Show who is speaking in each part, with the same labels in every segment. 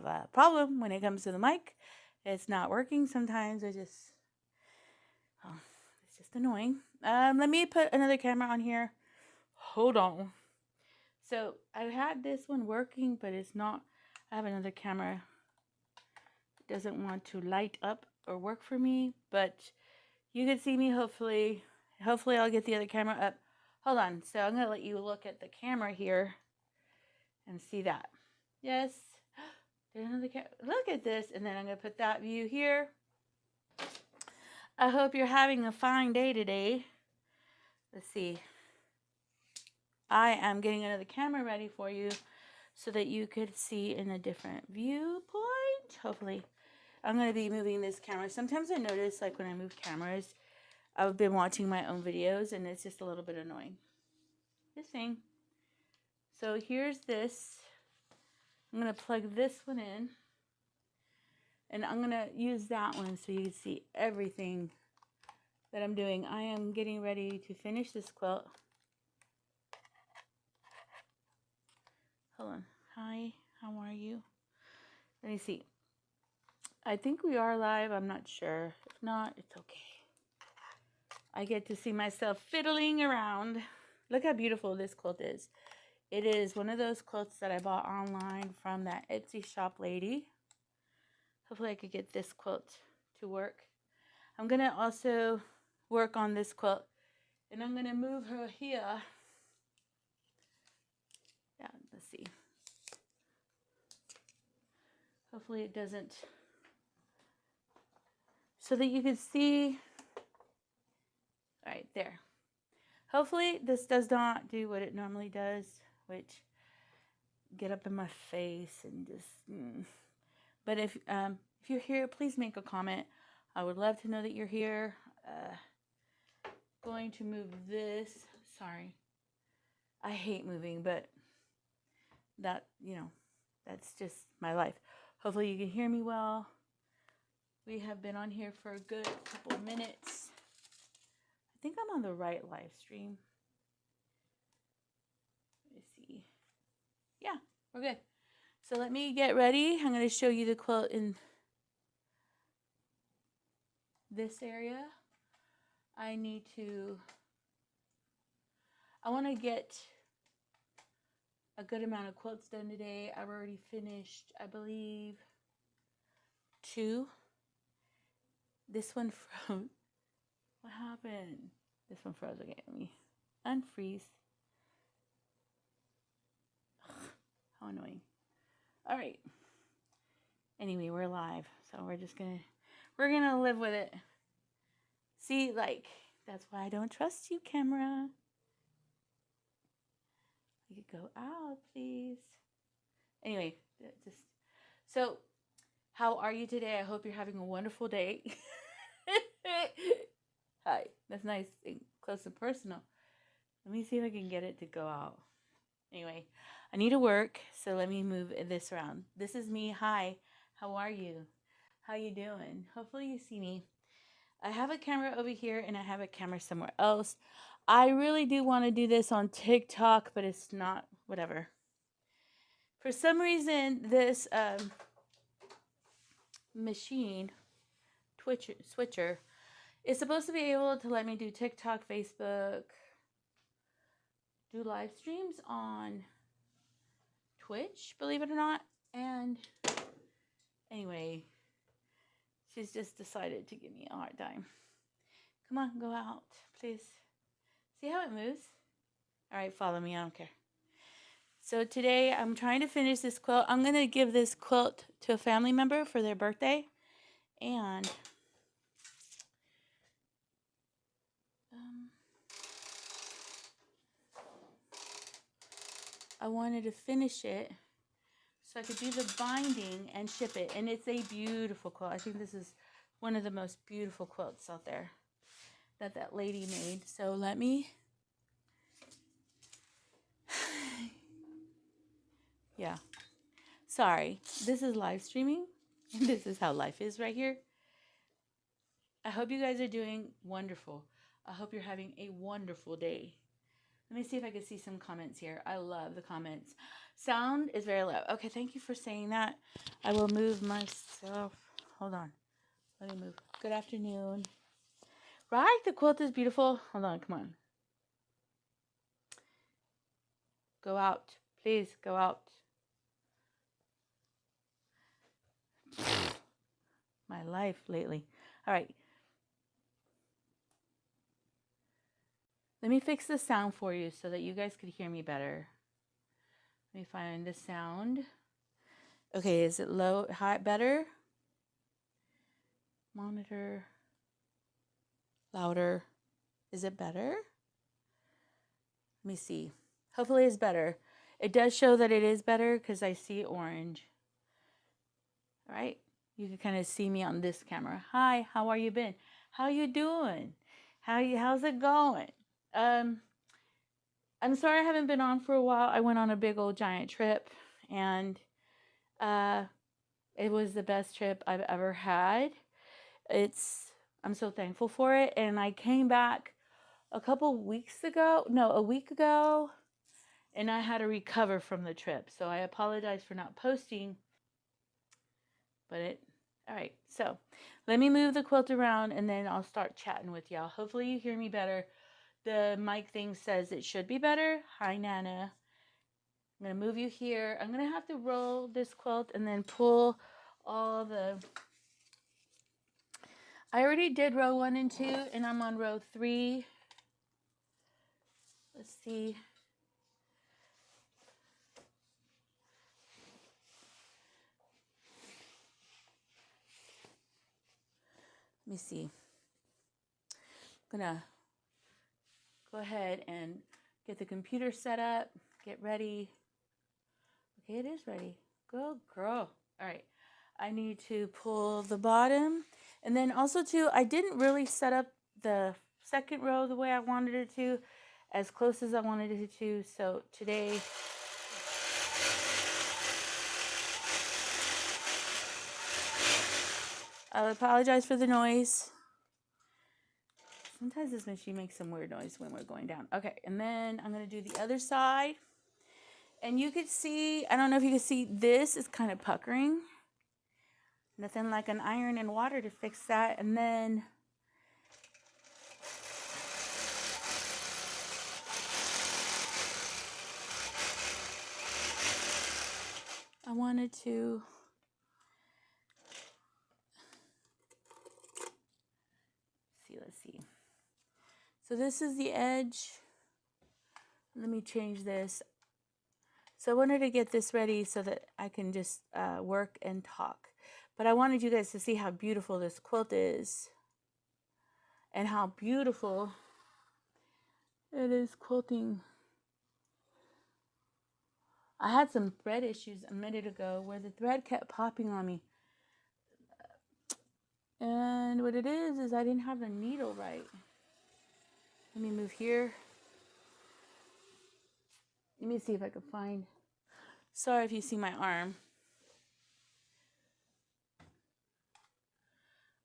Speaker 1: have a problem when it comes to the mic. It's not working sometimes. Oh, it's just annoying. Let me put another camera on here. Hold on. So I had this one working, but it's not. I have another camera. It doesn't want to light up or work for me, but you can see me hopefully. Hopefully I'll get the other camera up. Hold on. So I'm going to let you look at the camera here and see that. Yes. There's another camera. Look at this. And then I'm going to put that view here. I hope you're having a fine day today. Let's see. I am getting another camera ready for you so that you could see in a different viewpoint. Hopefully. I'm going to be moving this camera. Sometimes I notice, like, when I move cameras, I've been watching my own videos, and it's just a little bit annoying. Just saying. So here's this. I'm going to plug this one in. And I'm going to use that one so you can see everything that I'm doing. I am getting ready to finish this quilt. Hold on. Hi, how are you? Let me see. I think we are live. I'm not sure. If not, it's okay. I get to see myself fiddling around. Look how beautiful this quilt is. It is one of those quilts that I bought online from that Etsy shop lady. Hopefully I could get this quilt to work. I'm going to also work on this quilt. And I'm going to move her here. Yeah, let's see. Hopefully it doesn't. So that you can see. All right, there. Hopefully this does not do what it normally does, which get up in my face and just. But if you're here, please make a comment. I would love to know that you're here. Going to move this. Sorry. I hate moving, but that, that's just my life. Hopefully you can hear me well. We have been on here for a good couple minutes. I think I'm on the right live stream. Let me see. Yeah, we're good. So let me get ready. I'm going to show you the quilt in this area. I want to get a good amount of quilts done today. I've already finished, I believe, 2. This one froze. What happened? This one froze. Okay, let me unfreeze. Ugh, how annoying. All right. Anyway, we're live, so we're gonna live with it. See, like, that's why I don't trust you, camera. You could go out, please. Anyway, so how are you today? I hope you're having a wonderful day. Hi, that's nice and close and personal. Let me see if I can get it to go out. Anyway, I need to work, so let me move this around. This is me. Hi, how are you? How you doing? Hopefully you see me. I have a camera over here and I have a camera somewhere else. I really do want to do this on TikTok, but it's not, whatever. For some reason, this machine, switcher, is supposed to be able to let me do TikTok, Facebook, do live streams on Twitch, believe it or not. And anyway, she's just decided to give me a hard time. Come on, go out, please. See how it moves? All right, follow me. I don't care. So today I'm trying to finish this quilt. I'm going to give this quilt to a family member for their birthday. And I wanted to finish it so I could do the binding and ship it. And it's a beautiful quilt. I think this is one of the most beautiful quilts out there that lady made. So let me... yeah. Sorry. This is live streaming. And this is how life is right here. I hope you guys are doing wonderful. I hope you're having a wonderful day. Let me see if I can see some comments here. I love the comments. Sound is very low. Okay, thank you for saying that. I will move myself. Hold on. Let me move. Good afternoon. Right? The quilt is beautiful. Hold on. Come on. Go out. Please go out. My life lately. All right. Let me fix the sound for you so that you guys could hear me better. Let me find the sound. Okay, is it low, high, better? Monitor. Louder. Is it better? Let me see. Hopefully it's better. It does show that it is better because I see orange. All right. You can kind of see me on this camera. Hi, how are you been? How you doing? How's it going? I'm sorry I haven't been on for a while. I went on a big old giant trip, and it was the best trip I've ever had. I'm so thankful for it. And I came back a week ago, and I had to recover from the trip. So I apologize for not posting, all right. So let me move the quilt around and then I'll start chatting with y'all. Hopefully you hear me better. The mic thing says it should be better. Hi, Nana. I'm going to move you here. I'm going to have to roll this quilt and then pull all the... I already did row 1 and 2, and I'm on row 3. Let's see. Let me see. I'm going to go ahead and get the computer set up, get ready. Okay, it is ready. Go, girl. All right. I need to pull the bottom. And then also, too, I didn't really set up the second row the way I wanted it to, as close as I wanted it to. So today... I apologize for the noise. Sometimes this machine makes some weird noise when we're going down. Okay, and then I'm going to do the other side. And you could see, I don't know if you can see, this is kind of puckering. Nothing like an iron and water to fix that. And then I wanted to let's see. So this is the edge. Let me change this. So I wanted to get this ready so that I can just work and talk. But I wanted you guys to see how beautiful this quilt is. And how beautiful it is quilting. I had some thread issues a minute ago where the thread kept popping on me. And what it is I didn't have the needle right. Let me move here. Let me see if I can find. Sorry if you see my arm.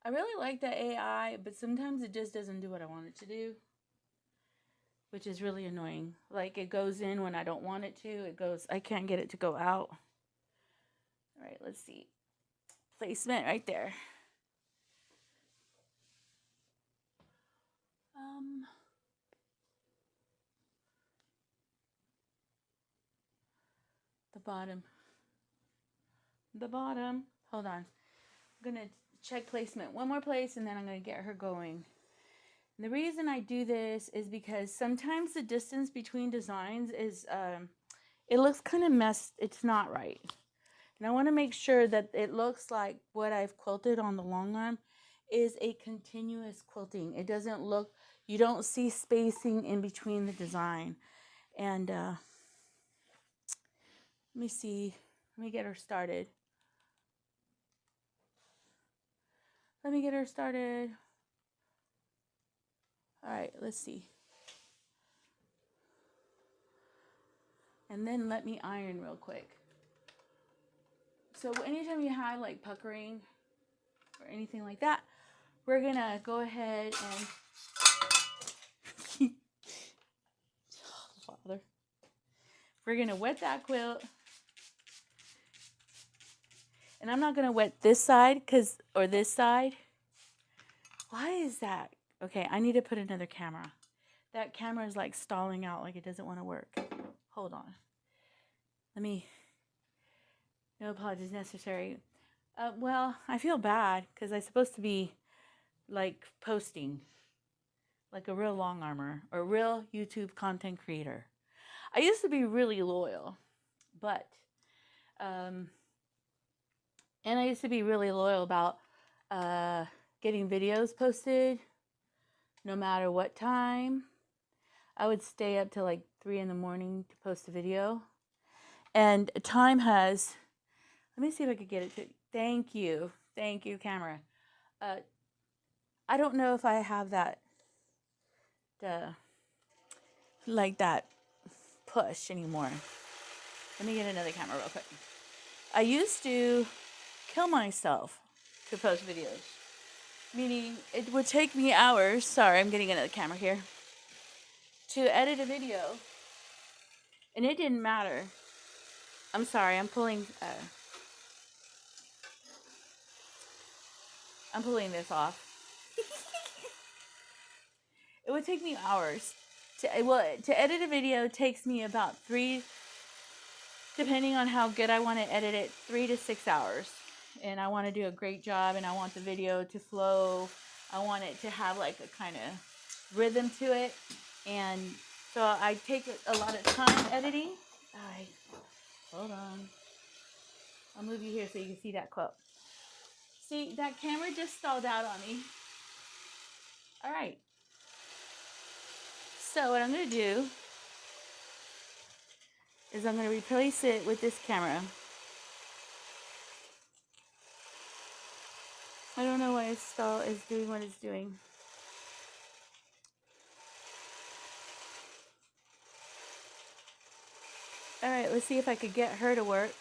Speaker 1: I really like the AI, but sometimes it just doesn't do what I want it to do, which is really annoying. Like, it goes in when I don't want it to. I can't get it to go out. All right, let's see. Placement right there. The bottom. The bottom. Hold on. I'm going to check placement one more place, and then I'm going to get her going. And the reason I do this is because sometimes the distance between designs is, it looks kind of messed. It's not right. And I want to make sure that it looks like what I've quilted on the Longarm is a continuous quilting. It doesn't look, you don't see spacing in between the design. And let me see. Let me get her started. Let me get her started. All right, let's see. And then let me iron real quick. So anytime you have like puckering or anything like that, we're gonna go ahead and We're going to wet that quilt. And I'm not going to wet this side or this side. Why is that? Okay, I need to put another camera. That camera is like stalling out, like it doesn't want to work. Hold on. No apologies necessary. Well, I feel bad because I'm supposed to be like posting like a real long armor or a real YouTube content creator. I used to be really loyal, but, and I used to be really loyal about getting videos posted no matter what time. I would stay up till like 3 in the morning to post a video. And time has, let me see if I could get it to, thank you, camera. I don't know if I have that, like that push anymore. Let me get another camera real quick. I used to kill myself to post videos, meaning it would take me hours. Sorry, I'm getting another camera here. To edit a video, and it didn't matter. I'm sorry, I'm pulling this off. It would take me hours. To edit a video takes me about 3, depending on how good I want to edit it, 3 to 6 hours. And I want to do a great job, and I want the video to flow. I want it to have like a kind of rhythm to it. And so I take a lot of time editing. Hold on. I'll move you here so you can see that quilt. See, that camera just stalled out on me. All right. So what I'm going to do is I'm going to replace it with this camera. I don't know why it's doing what it's doing. All right, let's see if I could get her to work.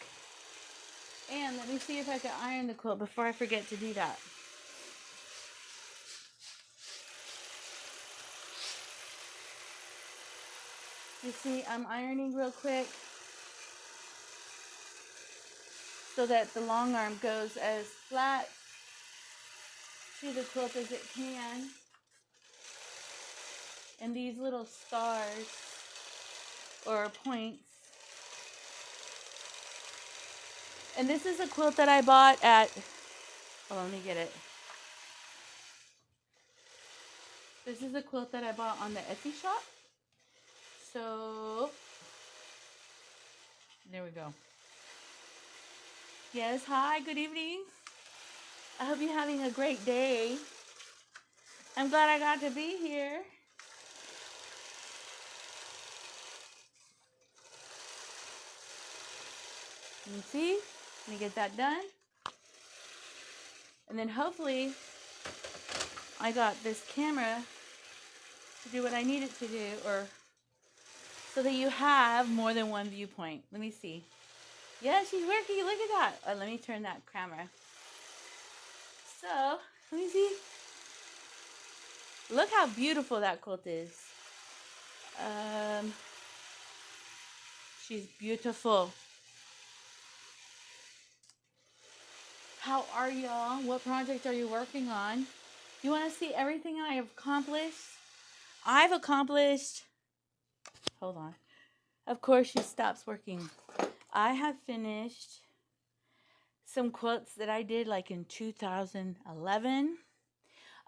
Speaker 1: And let me see if I can iron the quilt before I forget to do that. You see, I'm ironing real quick so that the long arm goes as flat to the quilt as it can. And these little stars or points. And this is a quilt that I bought at, let me get it. This is a quilt that I bought on the Etsy shop. So, there we go. Yes, hi, good evening. I hope you're having a great day. I'm glad I got to be here. Let me see. Let me get that done. And then hopefully I got this camera to do what I need it to do, or so that you have more than one viewpoint. Let me see. Yeah, she's working. Look at that. Let me turn that camera. So, let me see. Look how beautiful that quilt is. She's beautiful. How are y'all? What project are you working on? You want to see everything I have accomplished? I've accomplished. Hold on. Of course, she stops working. I have finished some quilts that I did like in 2011.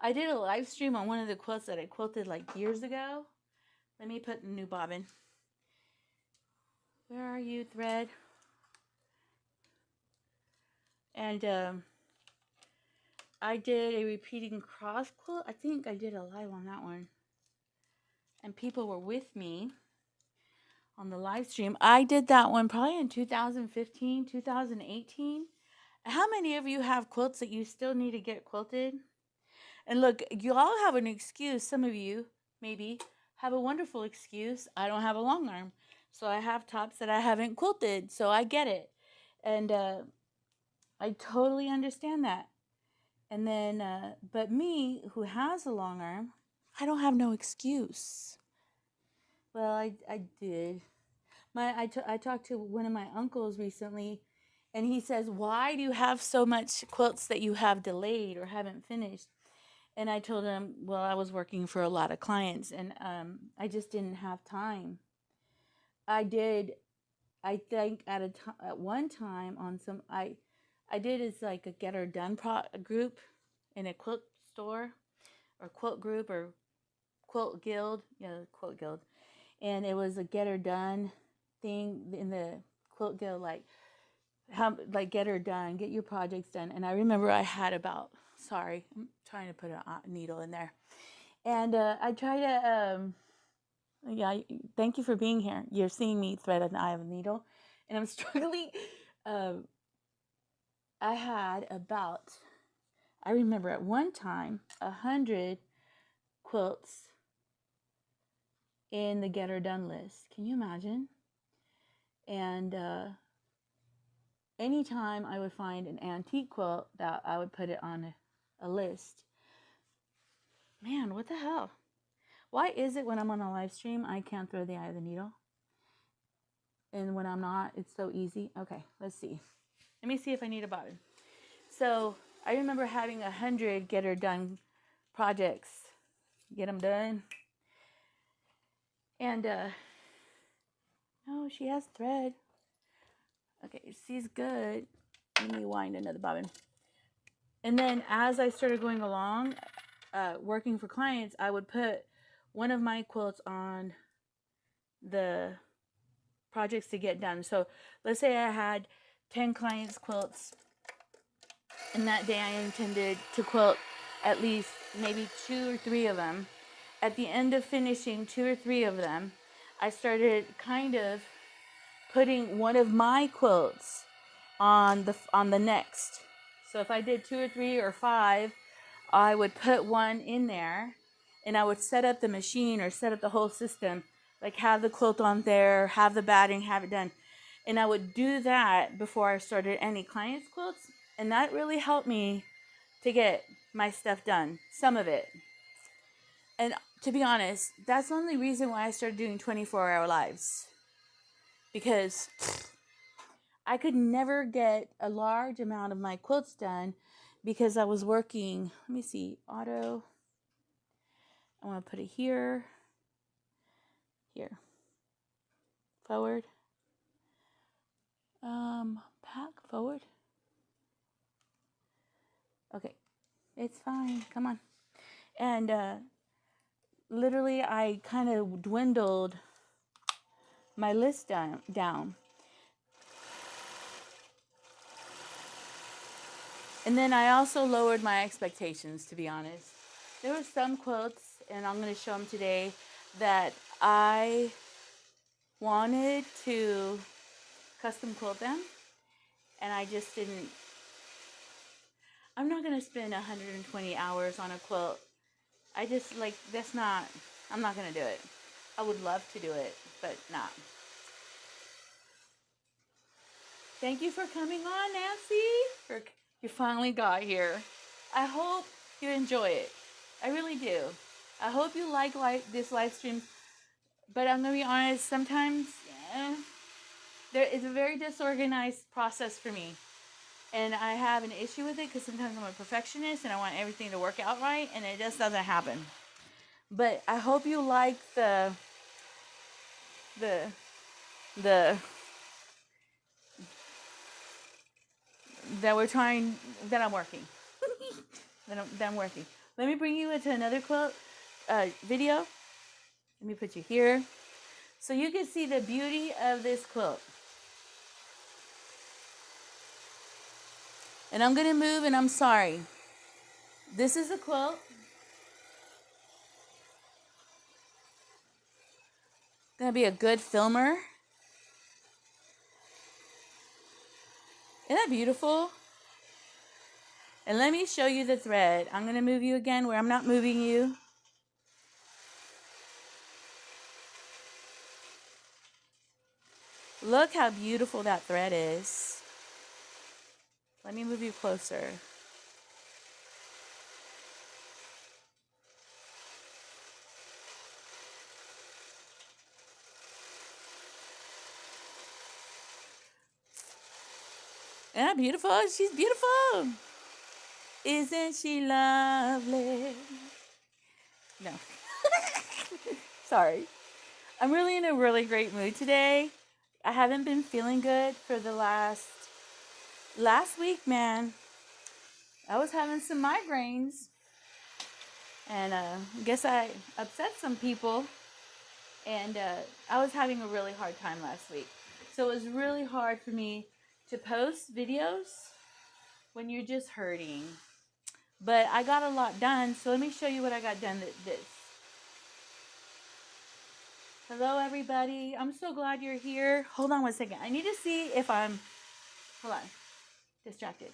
Speaker 1: I did a live stream on one of the quilts that I quilted like years ago. Let me put the new bobbin. Where are you, thread? And I did a repeating cross quilt. I think I did a live on that one. And people were with me on the live stream. I did that one probably in 2015, 2018. How many of you have quilts that you still need to get quilted? And look, you all have an excuse. Some of you maybe have a wonderful excuse. I don't have a long arm. So I have tops that I haven't quilted. So I get it. And I totally understand that. And then, but me, who has a long arm, I don't have no excuse. Well, I did. I talked to one of my uncles recently, and he says, "Why do you have so much quilts that you have delayed or haven't finished?" And I told him, "Well, I was working for a lot of clients, and I just didn't have time." I did. I think at one time on some I did as like a get her done group in a quilt store or quilt group or quilt guild, quilt guild, and it was a get her done thing in the quilt guild, like like get her done, get your projects done. And I remember I had about, sorry, I'm trying to put a needle in there, and I try to yeah, thank you for being here. You're seeing me thread an eye of a needle, and I'm struggling. Uh, I had about, I remember at one time 100 quilts in the Get Her Done list. Can you imagine? And anytime I would find an antique quilt, that I would put it on a list. Man, what the hell? Why is it when I'm on a live stream, I can't throw the eye of the needle? And when I'm not, it's so easy. Okay, let's see. Let me see if I need a bobbin. So I remember having 100 Get Her Done projects. Get them done. And, oh, she has thread. Okay, she's good. Let me wind another bobbin. And then as I started going along, working for clients, I would put one of my quilts on the projects to get done. So let's say I had 10 clients' quilts, and that day I intended to quilt at least maybe 2 or 3 of them. At the end of finishing 2 or 3 of them, I started kind of putting one of my quilts on the next. So if I did 2 or 3 or 5, I would put one in there, and I would set up the machine or set up the whole system, like have the quilt on there, have the batting, have it done. And I would do that before I started any clients' quilts, and that really helped me to get my stuff done, some of it. And to be honest, that's the only reason why I started doing 24-hour lives, because I could never get a large amount of my quilts done because I was working, let me see, auto, I want to put it here, forward, back, forward. Okay, it's fine, come on. And literally I kind of dwindled my list down. And then I also lowered my expectations, to be honest. There were some quilts, and I'm going to show them today, that I wanted to custom quilt them, and I just didn't. I'm not going to spend 120 hours on a quilt. I just, like, I'm not going to do it. I would love to do it, but not. Thank you for coming on, Nancy. You finally got here. I hope you enjoy it. I really do. I hope you like this live stream. But I'm going to be honest, sometimes there is a very disorganized process for me. And I have an issue with it because sometimes I'm a perfectionist and I want everything to work out right, and it just doesn't happen. But I hope you like that I'm working. that I'm working. Let me bring you into another quilt video. Let me put you here so you can see the beauty of this quilt. And I'm going to move, and I'm sorry. This is a quilt. Going to be a good filmer. Isn't that beautiful? And let me show you the thread. I'm going to move you again where I'm not moving you. Look how beautiful that thread is. Let me move you closer. Isn't that beautiful? She's beautiful. Isn't she lovely? No. Sorry. I'm really in a really great mood today. I haven't been feeling good for the last week, man. I was having some migraines, and I guess I upset some people, and I was having a really hard time last week. So it was really hard for me to post videos when you're just hurting. But I got a lot done, so let me show you what I got done this. Hello, everybody. I'm so glad you're here. Hold on one second. I need to see if I'm... Hold on. Distracted.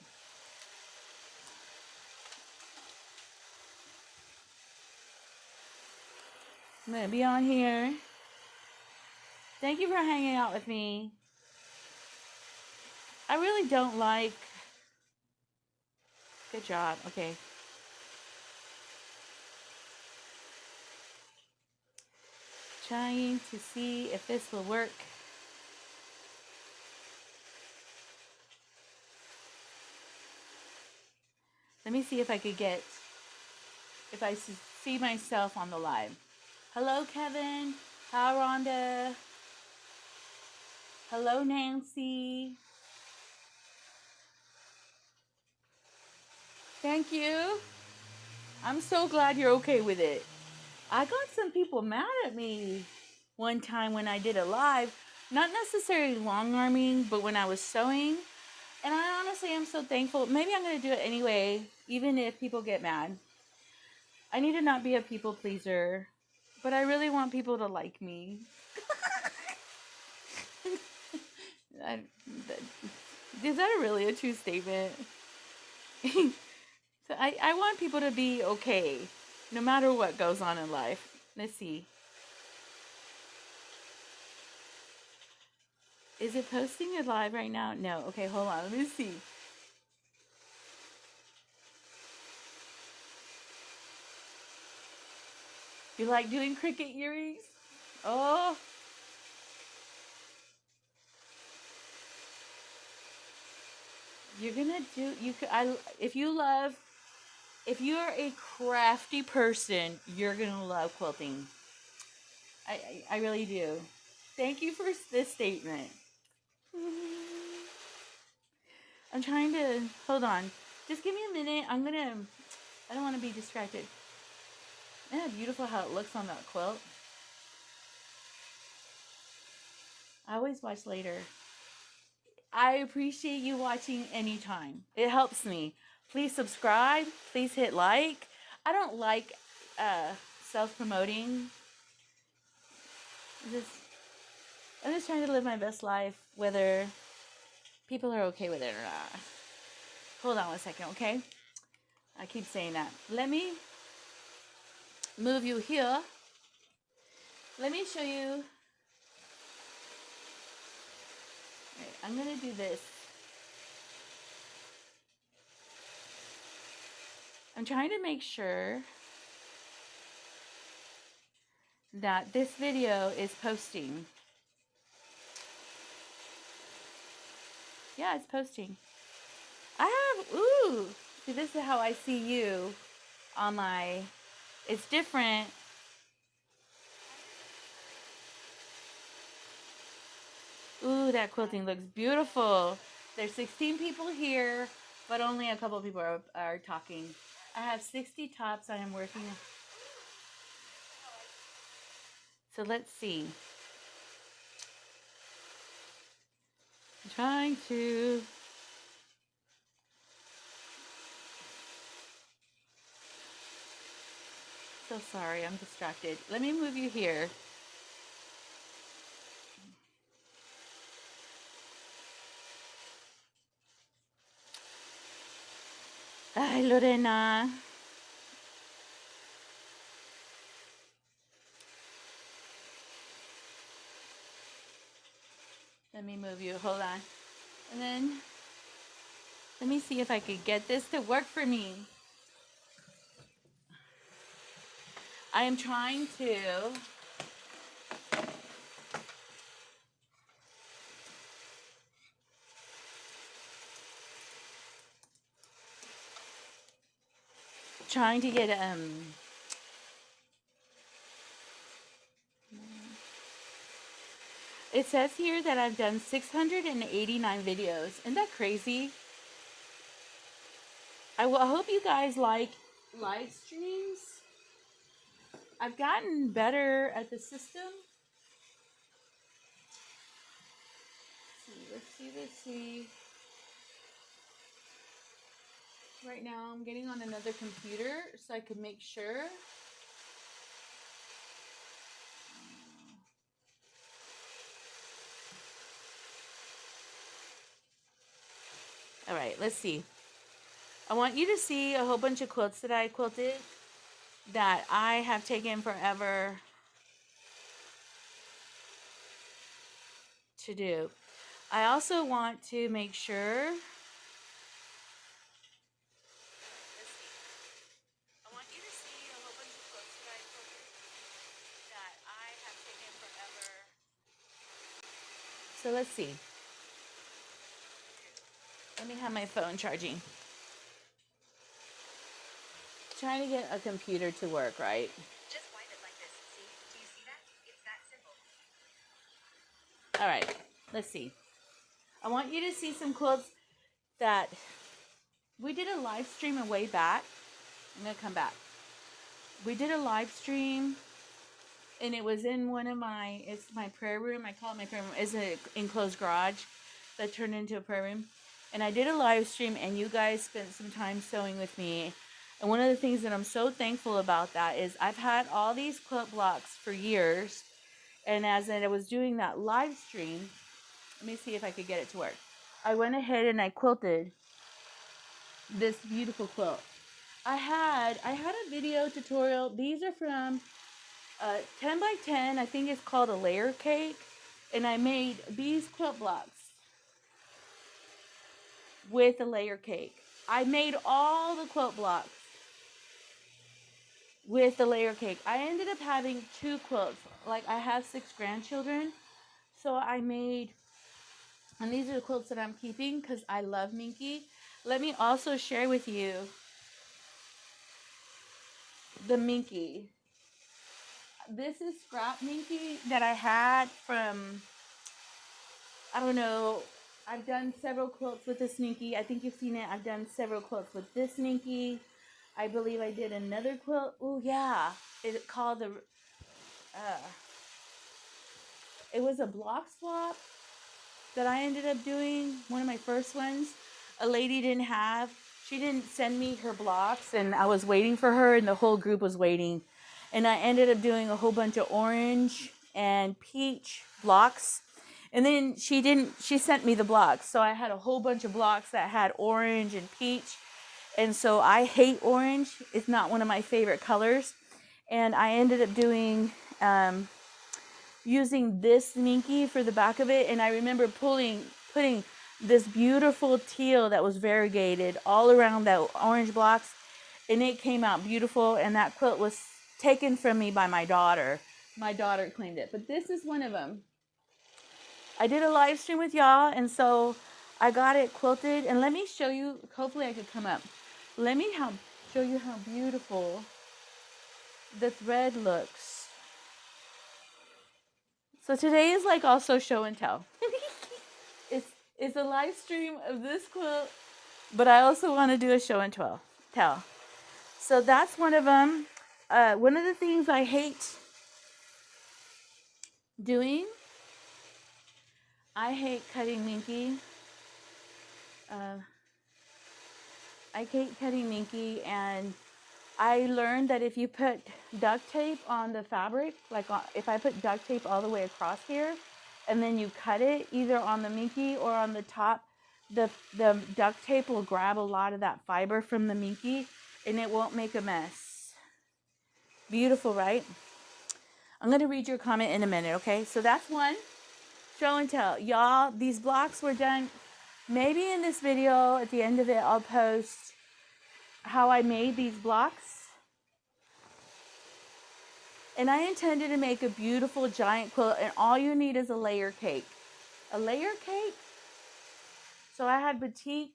Speaker 1: I'm going to be on here. Thank you for hanging out with me. I really don't like... Good job. Okay. Trying to see if this will work. Let me see if I could get... If I see myself on the live. Hello, Kevin. Hi, Rhonda. Hello, Nancy. Thank you. I'm so glad you're okay with it. I got some people mad at me one time when I did a live. Not necessarily long arming, but when I was sewing. And I honestly am so thankful. Maybe I'm going to do it anyway, even if people get mad. I need to not be a people pleaser, but I really want people to like me. Is that really a true statement? So I want people to be okay, no matter what goes on in life. Let's see. Is it posting it live right now? No. Okay, hold on. Let me see. You like doing cricket earrings? Oh. You're gonna do, if you're a crafty person, you're gonna love quilting. I really do. Thank you for this statement. I'm trying to, hold on. Just give me a minute. I don't want to be distracted. Isn't that beautiful how it looks on that quilt? I always watch later. I appreciate you watching anytime. It helps me. Please subscribe. Please hit like. I don't like self-promoting. I'm just trying to live my best life, whether people are okay with it or not. Hold on one second, okay? I keep saying that. Let me move you here. Let me show you. Right, I'm going to do this. I'm trying to make sure that this video is posting. Yeah, it's posting. See, this is how I see you on my, it's different. Ooh, that quilting looks beautiful. There's 16 people here, but only a couple of people are talking. I have 60 tops I am working on. So let's see. I'm trying to... So sorry, I'm distracted. Let me move you here. Hi, Lorena. Let me move you. Hold on. And then, let me see if I could get this to work for me. I am trying to... trying to get it says here that I've done 689 videos. Isn't that crazy? I hope you guys like live streams. I've gotten better at the system. Let's see. Right now I'm getting on another computer so I can make sure. All right, let's see. I want you to see a whole bunch of quilts that I quilted that I have taken forever to do. I also want to make sure. Let's see. I want you to see a whole bunch of quilts that I quilted that I have taken forever. So let's see. Let me have my phone charging. Trying to get a computer to work, right? Just wipe it like this. See? Do you see that? It's that simple. All right. Let's see. I want you to see some quilts that we did a live stream a way back. I'm going to come back. We did a live stream and it was in one of it's my prayer room. I call it my prayer room. It's an enclosed garage that turned into a prayer room. And I did a live stream and you guys spent some time sewing with me. And one of the things that I'm so thankful about that is I've had all these quilt blocks for years. And as I was doing that live stream, let me see if I could get it to work. I went ahead and I quilted this beautiful quilt. I had a video tutorial. These are from 10 by 10. I think it's called a layer cake. And I made these quilt blocks with a layer cake. I made all the quilt blocks with the layer cake. I ended up having 2 quilts. Like I have 6 grandchildren. So I made, and these are the quilts that I'm keeping because I love Minky. Let me also share with you the Minky. This is scrap Minky that I had from, I don't know, I've done several quilts with this Minky. I think you've seen it. I've done several quilts with this Minky. I believe I did another quilt. Oh yeah, it called the, it was a block swap that I ended up doing. One of my first ones. A lady didn't have, she didn't send me her blocks and I was waiting for her and the whole group was waiting. And I ended up doing a whole bunch of orange and peach blocks. And then she sent me the blocks. So I had a whole bunch of blocks that had orange and peach. And so I hate orange. It's not one of my favorite colors. And I ended up doing, using this Minky for the back of it. And I remember putting this beautiful teal that was variegated all around that orange blocks. And it came out beautiful. And that quilt was taken from me by my daughter. My daughter claimed it. But this is one of them. I did a live stream with y'all. And so I got it quilted. And let me show you. Hopefully I could come up. Let me show you how beautiful the thread looks. So today is like also show and tell. It's a live stream of this quilt, but I also want to do a show and tell. So that's one of them. One of the things I hate doing, I hate cutting Minky. I hate cutting Minky, and I learned that if you put duct tape on the fabric, like if I put duct tape all the way across here, and then you cut it either on the Minky or on the top, the duct tape will grab a lot of that fiber from the Minky, and it won't make a mess. Beautiful, right? I'm going to read your comment in a minute, okay? So that's one. Show and tell. Y'all, these blocks were done. Maybe in this video, at the end of it, I'll post how I made these blocks. And I intended to make a beautiful giant quilt, and all you need is a layer cake. A layer cake? So I had batik,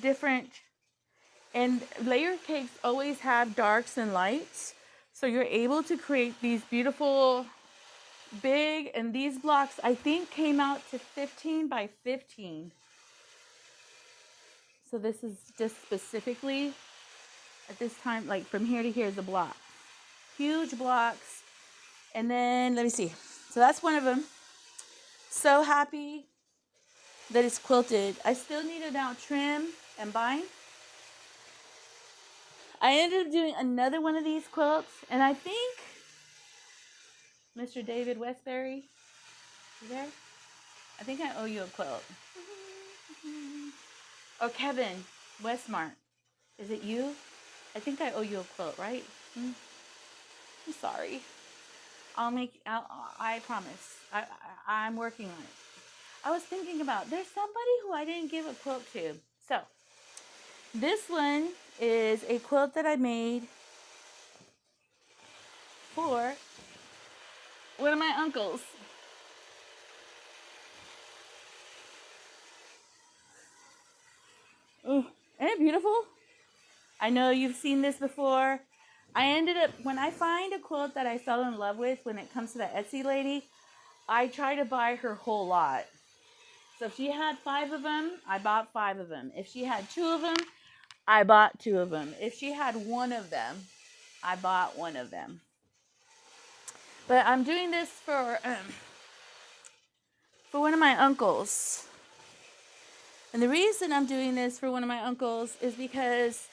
Speaker 1: different And layer cakes always have darks and lights. So you're able to create these beautiful big, and these blocks I think came out to 15 by 15. So this is just specifically at this time, like from here to here is a block. Huge blocks. And then let me see. So that's one of them. So happy that it's quilted. I still need to now trim and bind. I ended up doing another one of these quilts, and I think Mr. David Westbury, you there? I think I owe you a quilt. Or Kevin Westmart, is it you? I think I owe you a quilt, right? I'm sorry. I promise. I'm working on it. I was thinking about, there's somebody who I didn't give a quilt to. So, this one is a quilt that I made for one of my uncles. Ooh, isn't it beautiful? I know you've seen this before. I ended up, when I find a quilt that I fell in love with when it comes to the Etsy lady, I try to buy her whole lot. So if she had 5 of them, I bought 5 of them. If she had 2 of them, I bought 2 of them. If she had 1 of them, I bought 1 of them. But I'm doing this for one of my uncles. And the reason I'm doing this for one of my uncles is because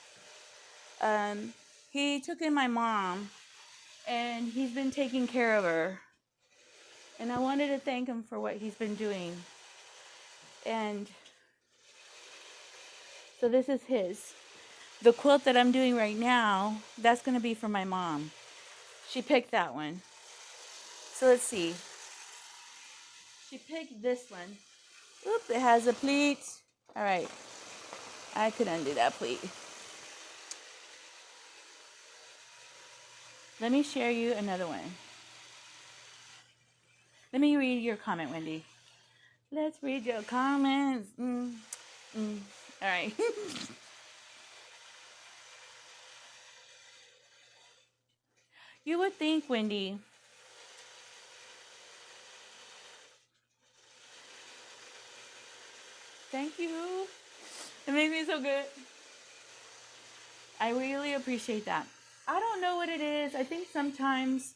Speaker 1: he took in my mom, and he's been taking care of her. And I wanted to thank him for what he's been doing. And so this is his. The quilt that I'm doing right now, that's going to be for my mom. She picked that one. So let's see. She picked this one. Oop, it has a pleat. All right. I could undo that pleat. Let me share you another one. Let me read your comment, Wendy. Let's read your comments. All right. You would think, Wendy, thank you. It makes me so good. I really appreciate that. I don't know what it is. I think sometimes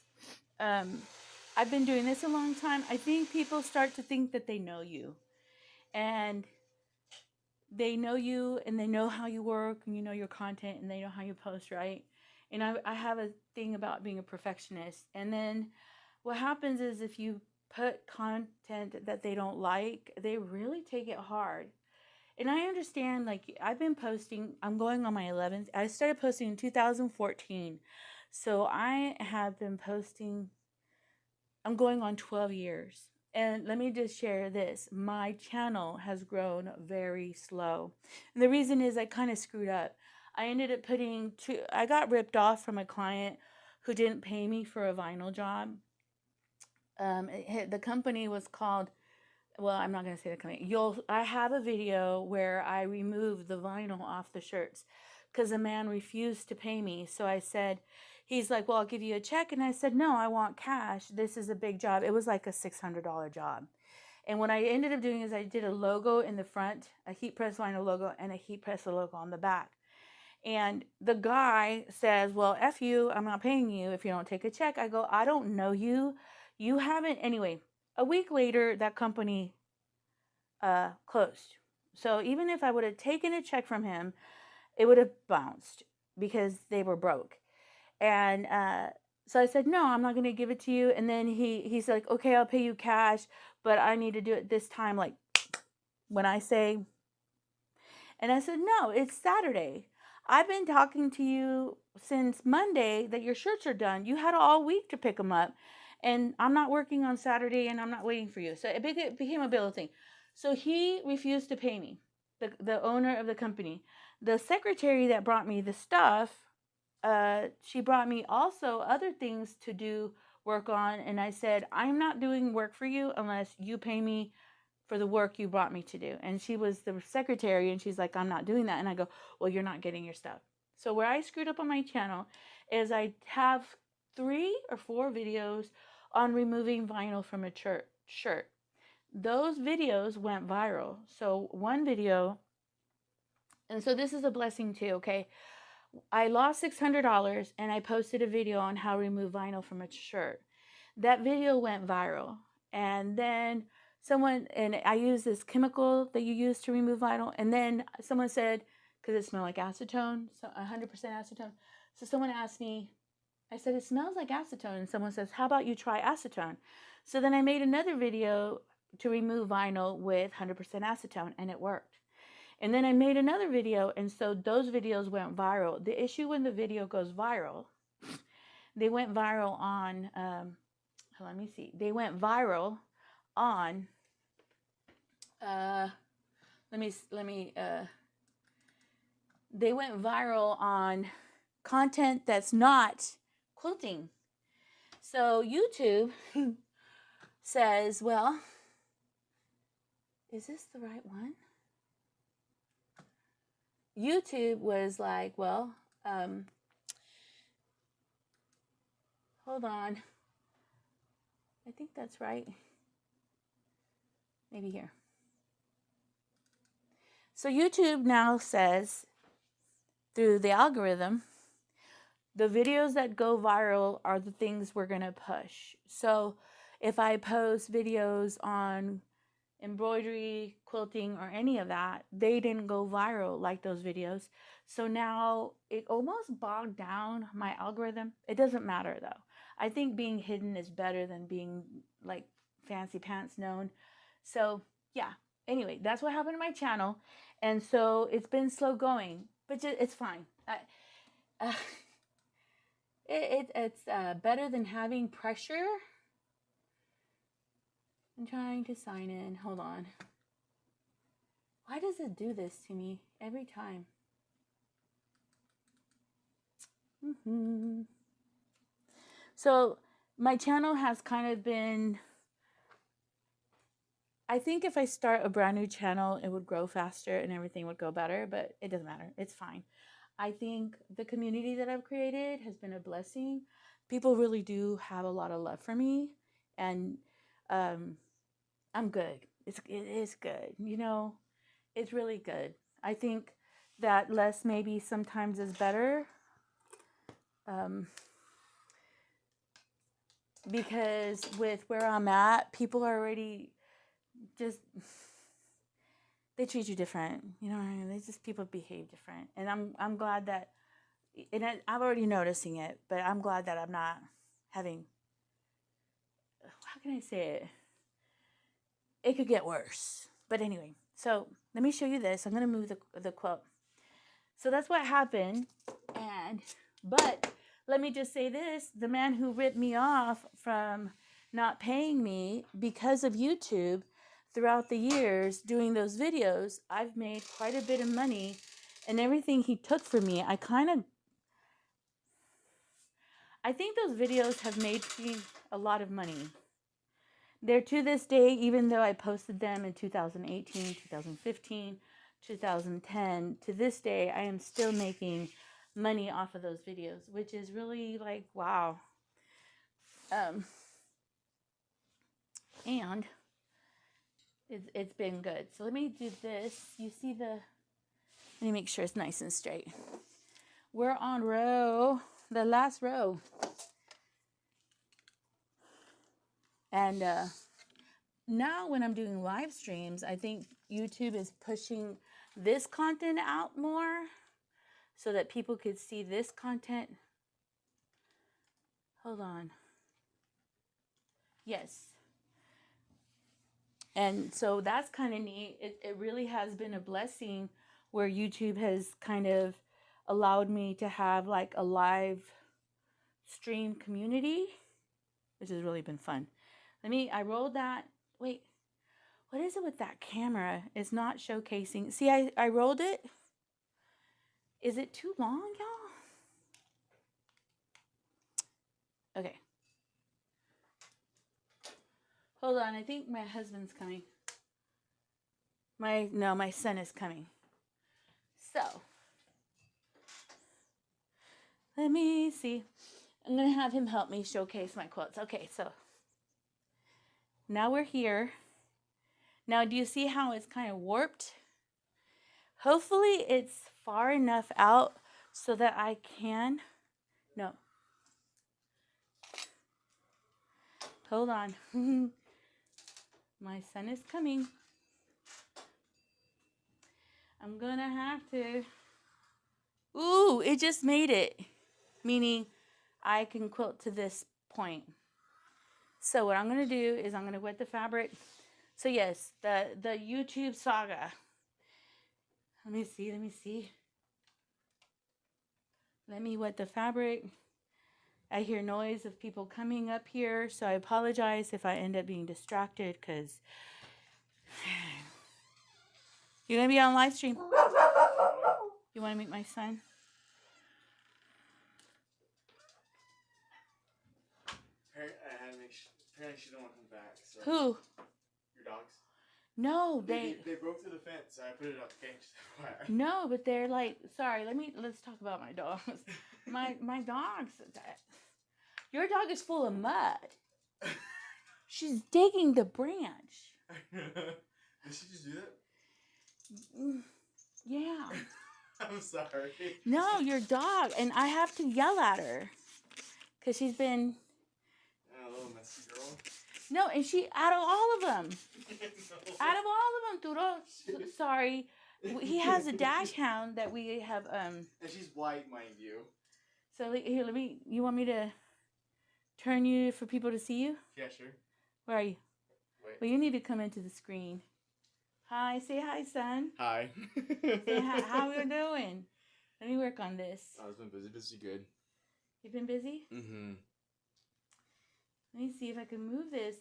Speaker 1: I've been doing this a long time. I think people start to think that they know you. And they know you, and they know how you work, and you know your content, and they know how you post, right? And I have a thing about being a perfectionist. And then what happens is, if you put content that they don't like, they really take it hard. And I understand, like, I've been posting, I'm going on my 11th. I started posting in 2014. So I have been posting, I'm going on 12 years. And let me just share this. My channel has grown very slow. And the reason is I kind of screwed up. I ended up I got ripped off from a client who didn't pay me for a vinyl job. The company was called, well, I'm not going to say the company. I have a video where I removed the vinyl off the shirts because the man refused to pay me. So I said, he's like, well, I'll give you a check. And I said, no, I want cash. This is a big job. It was like a $600 job. And what I ended up doing is I did a logo in the front, a heat press vinyl logo, and a heat press logo on the back. And the guy says, well, F you, I'm not paying you if you don't take a check. I go, I don't know you. You haven't. Anyway, a week later, that company closed. So even if I would have taken a check from him, it would have bounced because they were broke. And so I said, no, I'm not going to give it to you. And then he's like, okay, I'll pay you cash, but I need to do it this time, like when I say. And I said, no, it's Saturday. I've been talking to you since Monday that your shirts are done. You had all week to pick them up. And I'm not working on Saturday, and I'm not waiting for you. So it became a bill thing. So he refused to pay me, the owner of the company. The secretary that brought me the stuff, she brought me also other things to do work on. And I said, I'm not doing work for you unless you pay me for the work you brought me to do. And she was the secretary, and she's like, I'm not doing that. And I go, well, you're not getting your stuff. So where I screwed up on my channel is I have 3 or 4 videos on removing vinyl from a shirt. Those videos went viral. So one video, and so this is a blessing too, okay? I lost $600 and I posted a video on how to remove vinyl from a shirt. That video went viral. And then and I used this chemical that you use to remove vinyl. And then someone said, because it smelled like acetone, so 100% acetone. So someone asked me, I said, it smells like acetone. And someone says, how about you try acetone? So then I made another video to remove vinyl with 100% acetone, and it worked. And then I made another video, and so those videos went viral. The issue when the video goes viral, they went viral on, let me see. They went viral on, they went viral on content that's not quilting. So YouTube says, well, is this the right one? YouTube was like, well, hold on. I think that's right. Maybe here. So YouTube now says, through the algorithm, the videos that go viral are the things we're going to push. So if I post videos on embroidery, quilting, or any of that, they didn't go viral like those videos. So now it almost bogged down my algorithm. It doesn't matter though. I think being hidden is better than being like fancy pants known. So yeah, anyway, that's what happened to my channel. And so it's been slow going, but it's fine. It's better than having pressure. I'm trying to sign in. Hold on. Why does it do this to me every time? So my channel has kind of been, I think if I start a brand new channel, it would grow faster and everything would go better, but it doesn't matter. It's fine. I think the community that I've created has been a blessing. People really do have a lot of love for me, and I'm good. It is good. You know, it's really good. I think that less maybe sometimes is better. Because with where I'm at, people are already just, they treat you different. You know what I mean? They just, people behave different. And I'm glad that, and I'm already noticing it, but I'm glad that I'm not having, how can I say it? It could get worse. But anyway, so let me show you this. I'm going to move the quilt. So that's what happened. But let me just say this. The man who ripped me off from not paying me because of YouTube throughout the years doing those videos, I've made quite a bit of money, and everything he took from me, I think those videos have made me a lot of money. They're to this day, even though I posted them in 2018, 2015, 2010, to this day, I am still making money off of those videos, which is really like, wow. And it's been good. So let me do this. You see let me make sure it's nice and straight. We're on the last row. And now when I'm doing live streams, I think YouTube is pushing this content out more so that people could see this content. Hold on. Yes. And so that's kind of neat. It really has been a blessing where YouTube has kind of allowed me to have like a live stream community, which has really been fun. I rolled that. Wait, what is it with that camera? It's not showcasing. See, I rolled it. Is it too long, y'all? Okay. Hold on, I think my husband's coming. My son is coming. So, let me see. I'm going to have him help me showcase my quilts. Okay, so now we're here. Now, do you see how it's kind of warped? Hopefully, it's far enough out so that I can... No. Hold on. My son is coming. I'm going to have to... Ooh, it just made it. Meaning, I can quilt to this point. So what I'm going to do is I'm going to wet the fabric. So yes, the YouTube saga. Let me see. Let me wet the fabric. I hear noise of people coming up here, so I apologize if I end up being distracted because you're going to be on live stream. You want to meet my son?
Speaker 2: Apparently she don't want to come back. So.
Speaker 1: Who?
Speaker 2: Your dogs?
Speaker 1: No,
Speaker 2: they broke through the fence, so I put it up the cage.
Speaker 1: No, but they're like, sorry, let's talk about my dogs. My dogs, your dog is full of mud. She's digging the branch.
Speaker 2: Did she just do that?
Speaker 1: Yeah.
Speaker 2: I'm sorry.
Speaker 1: No, your dog, and I have to yell at her because she's been
Speaker 2: a little messy girl.
Speaker 1: No, and she out of all of them. Out of all of them, Duro. Sorry. He has a dash hound that we have
Speaker 2: And she's white, mind you.
Speaker 1: So here, you want me to turn you for people to see you?
Speaker 2: Yeah, sure.
Speaker 1: Where are you?
Speaker 2: Wait.
Speaker 1: Well, you need to come into the screen. Hi, say hi, son.
Speaker 2: Hi.
Speaker 1: Say hi. How are you doing? Let me work on this.
Speaker 2: I've been busy good.
Speaker 1: You've been busy?
Speaker 2: Mm-hmm.
Speaker 1: Let me see if I can move this.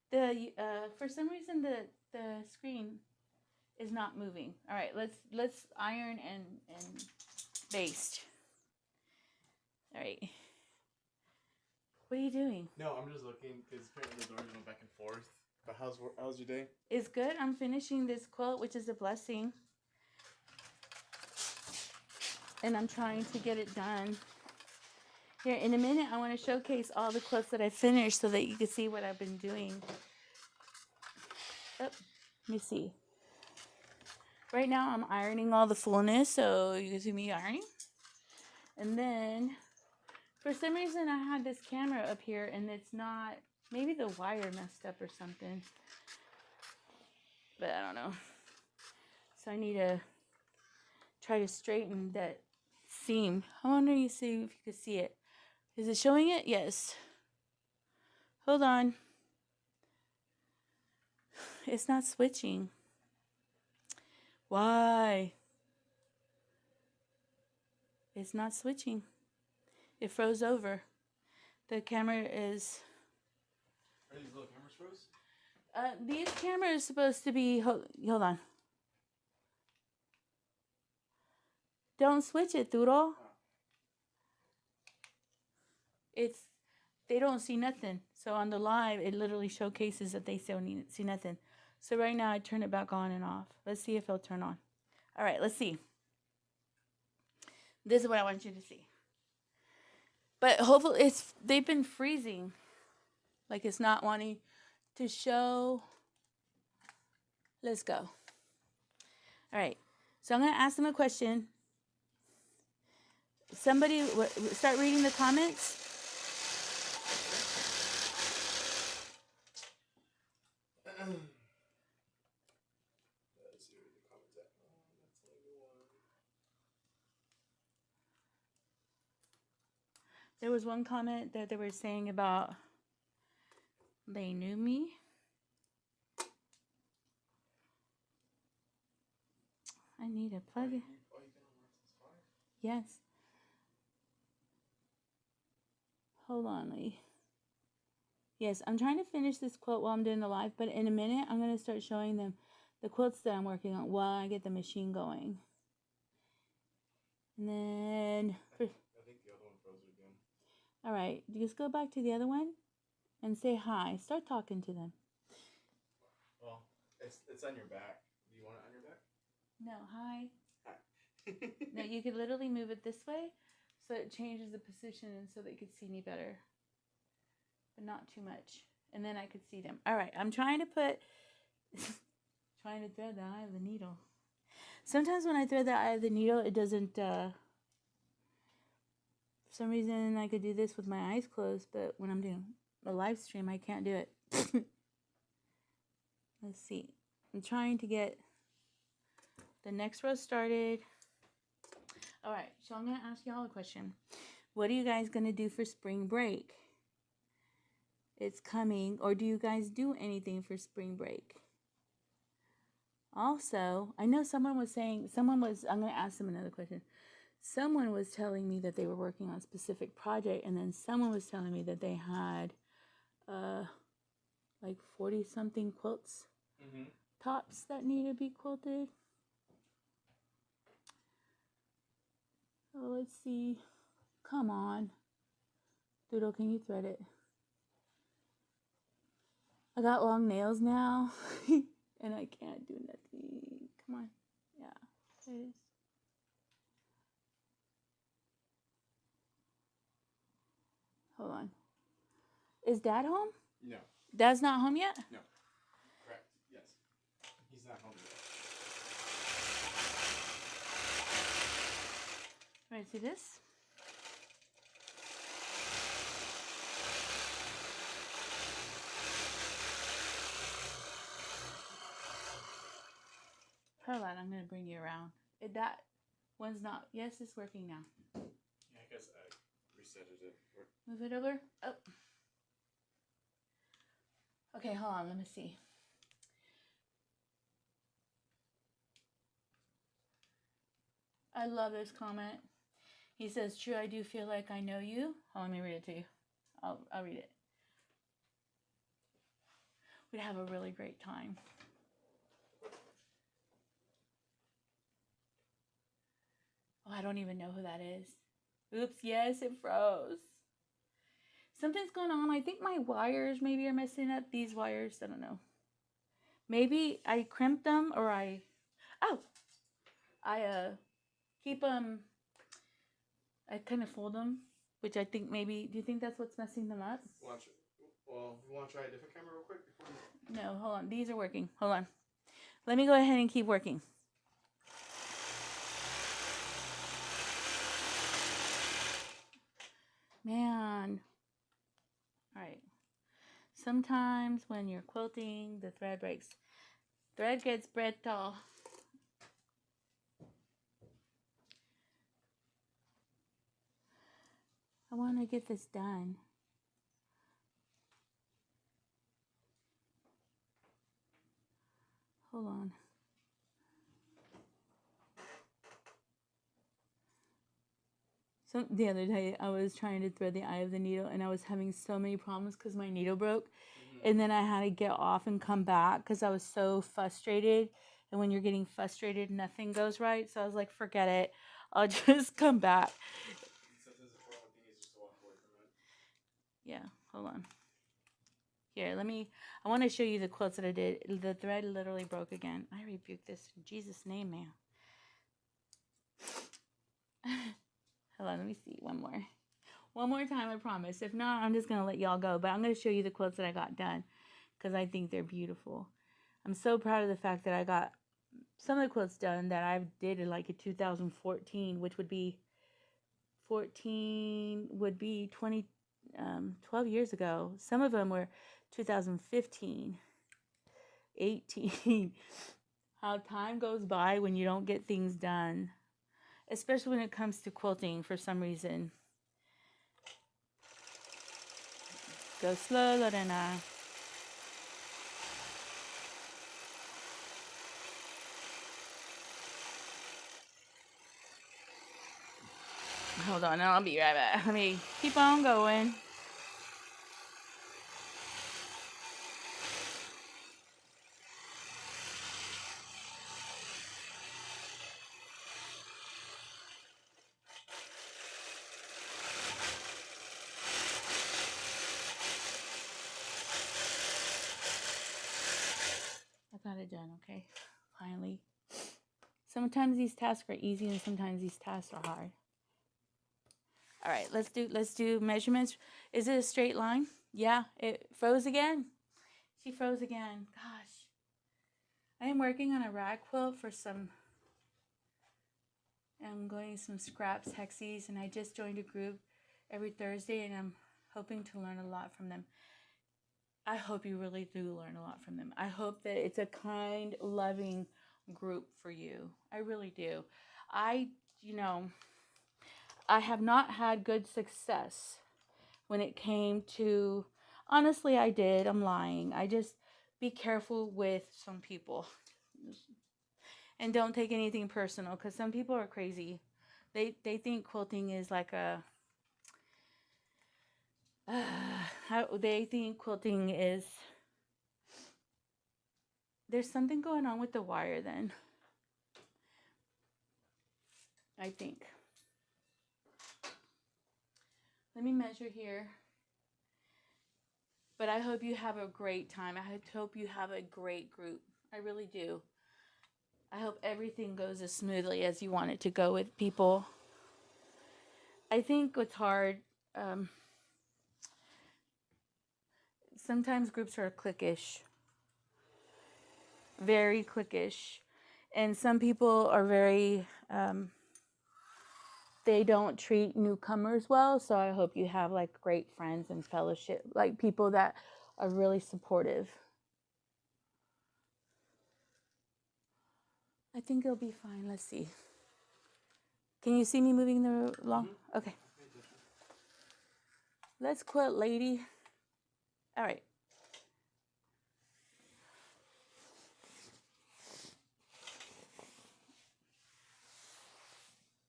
Speaker 1: For some reason the screen is not moving. All right, let's iron and baste. All right. What are you doing?
Speaker 2: No, I'm just looking because apparently the doors went back and forth. But how's your day?
Speaker 1: It's good. I'm finishing this quilt, which is a blessing. And I'm trying to get it done. Here, in a minute, I want to showcase all the quilts that I finished so that you can see what I've been doing. Oh, let me see. Right now, I'm ironing all the fullness, so you can see me ironing. And then, for some reason, I had this camera up here, and it's not... Maybe the wire messed up or something. But I don't know. So I need to try to straighten that seam. I wonder if you can see it. Is it showing it? Yes. Hold on. It's not switching. Why? It's not switching. It froze over. The camera is...
Speaker 2: Are these little cameras froze?
Speaker 1: These cameras are supposed to be... Hold on. Don't switch it, Duro. They don't see nothing. So on the live, it literally showcases that they still see nothing. So right now, I turn it back on and off. Let's see if it'll turn on. All right, let's see. This is what I want you to see. But hopefully, they've been freezing. Like it's not wanting to show. Let's go. All right. So I'm going to ask them a question. Somebody start reading the comments. There was one comment that they were saying about they knew me. I need a plug in. Yes. Hold on, Lee. Yes, I'm trying to finish this quilt while I'm doing the live, but in a minute, I'm going to start showing them the quilts that I'm working on while I get the machine going. And then...
Speaker 2: I think the other one froze again.
Speaker 1: All right, just go back to the other one and say hi. Start talking to them.
Speaker 2: Well, It's on your back. Do you want it on your back?
Speaker 1: No, hi.
Speaker 2: Hi.
Speaker 1: No, you could literally move it this way so it changes the position and so they could see me better. But not too much. And then I could see them. All right, I'm trying to put, trying to thread the eye of the needle. Sometimes when I thread the eye of the needle, it doesn't, for some reason I could do this with my eyes closed, but when I'm doing a live stream, I can't do it. Let's see. I'm trying to get the next row started. All right, so I'm going to ask y'all a question. What are you guys going to do for spring break? It's coming, or do you guys do anything for spring break? Also, I know someone was, I'm going to ask them another question. Someone was telling me that they were working on a specific project, and then someone was telling me that they had like 40-something quilts, tops that need to be quilted. Oh, let's see. Come on. Doodle, can you thread it? I got long nails now, and I can't do nothing. Come on. Yeah, there it is. Hold on. Is Dad home?
Speaker 2: No.
Speaker 1: Dad's not home yet?
Speaker 2: No. Correct. Yes. He's not home yet.
Speaker 1: Ready to see this? Hold on, I'm going to bring you around. That one's not. Yes, it's working now.
Speaker 2: Yeah, I guess I resetted it.
Speaker 1: Move it over. Oh. Okay, hold on. Let me see. I love this comment. He says, "True, I do feel like I know you." Oh, let me read it to you. I'll read it. We'd have a really great time. Oh, I don't even know who that is. Oops, yes, it froze. Something's going on. I think my wires maybe are messing up. These wires, I don't know. Maybe I crimped them or I keep them, I kind of fold them, which I think maybe, do you think that's what's messing them up?
Speaker 2: Well, you want to try a different camera real quick? Before you...
Speaker 1: No, hold on. These are working. Hold on. Let me go ahead and keep working. Man. All right. Sometimes when you're quilting, the thread breaks. Thread gets spread tall. I want to get this done. Hold on. So the other day I was trying to thread the eye of the needle and I was having so many problems because my needle broke. And then I had to get off and come back because I was so frustrated. And when you're getting frustrated, nothing goes right. So I was like, forget it. I'll just come back. Yeah, hold on. Here, I want to show you the quilts that I did. The thread literally broke again. I rebuke this in Jesus' name, man. Hold on, let me see. One more time, I promise. If not, I'm just going to let y'all go. But I'm going to show you the quilts that I got done because I think they're beautiful. I'm so proud of the fact that I got some of the quilts done that I did in like in 2014, which would be 12 years ago. Some of them were 2015, 18. How time goes by when you don't get things done, especially when it comes to quilting for some reason. Go slow, Lorena. Hold on, I'll be right back. Let me keep on going. I gotta it done, okay? Finally. Sometimes these tasks are easy and sometimes these tasks are hard. All right, let's do measurements. Is it a straight line? Yeah, it froze again. She froze again. Gosh. I am working on a rag quilt for some, I'm going some scraps, hexies, and I just joined a group every Thursday and I'm hoping to learn a lot from them. I hope you really do learn a lot from them. I hope that it's a kind, loving group for you. I really do. I have not had good success when it came to, honestly, I did. I'm lying. I just, be careful with some people. And don't take anything personal because some people are crazy. They think quilting is like a, they think quilting is, there's something going on with the wire then. I think. Let me measure here. But I hope you have a great time. I hope you have a great group. I really do. I hope everything goes as smoothly as you want it to go with people. I think what's hard, sometimes groups are cliquish. Very cliquish. And some people are very, they don't treat newcomers well. So I hope you have like great friends and fellowship, like people that are really supportive. I think it'll be fine. Let's see. Can you see me moving the long? Mm-hmm. Okay. Let's quilt, lady. All right.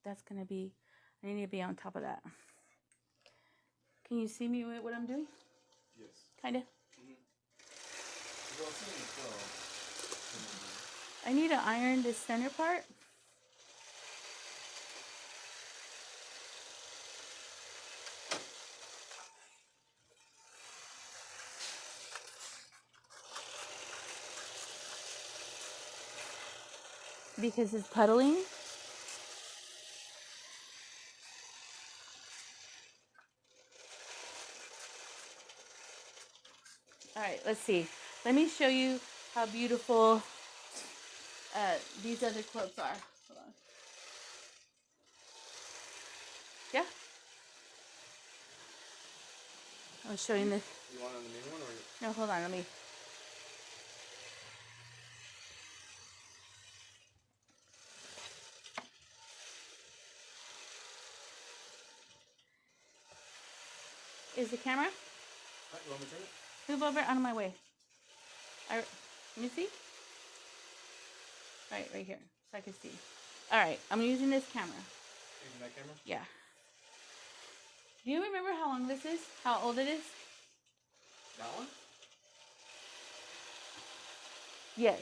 Speaker 1: That's going to be, I need to be on top of that. Can you see me with what I'm doing?
Speaker 2: Yes.
Speaker 1: Kind of?
Speaker 2: Mm-hmm. Well,
Speaker 1: I need to iron this center part. Because it's puddling. All right, let's see. Let me show you how beautiful these other quilts are. Hold on. Yeah? I was showing this.
Speaker 2: You want on the main one or?
Speaker 1: No, hold on, let me. Is the camera?
Speaker 2: You want me to turn it?
Speaker 1: Move over out of my way. Let me see. Right here, so I can see. All right, I'm using this camera.
Speaker 2: Using that camera?
Speaker 1: Yeah. Do you remember how long this is? How old it is?
Speaker 2: That one?
Speaker 1: Yes.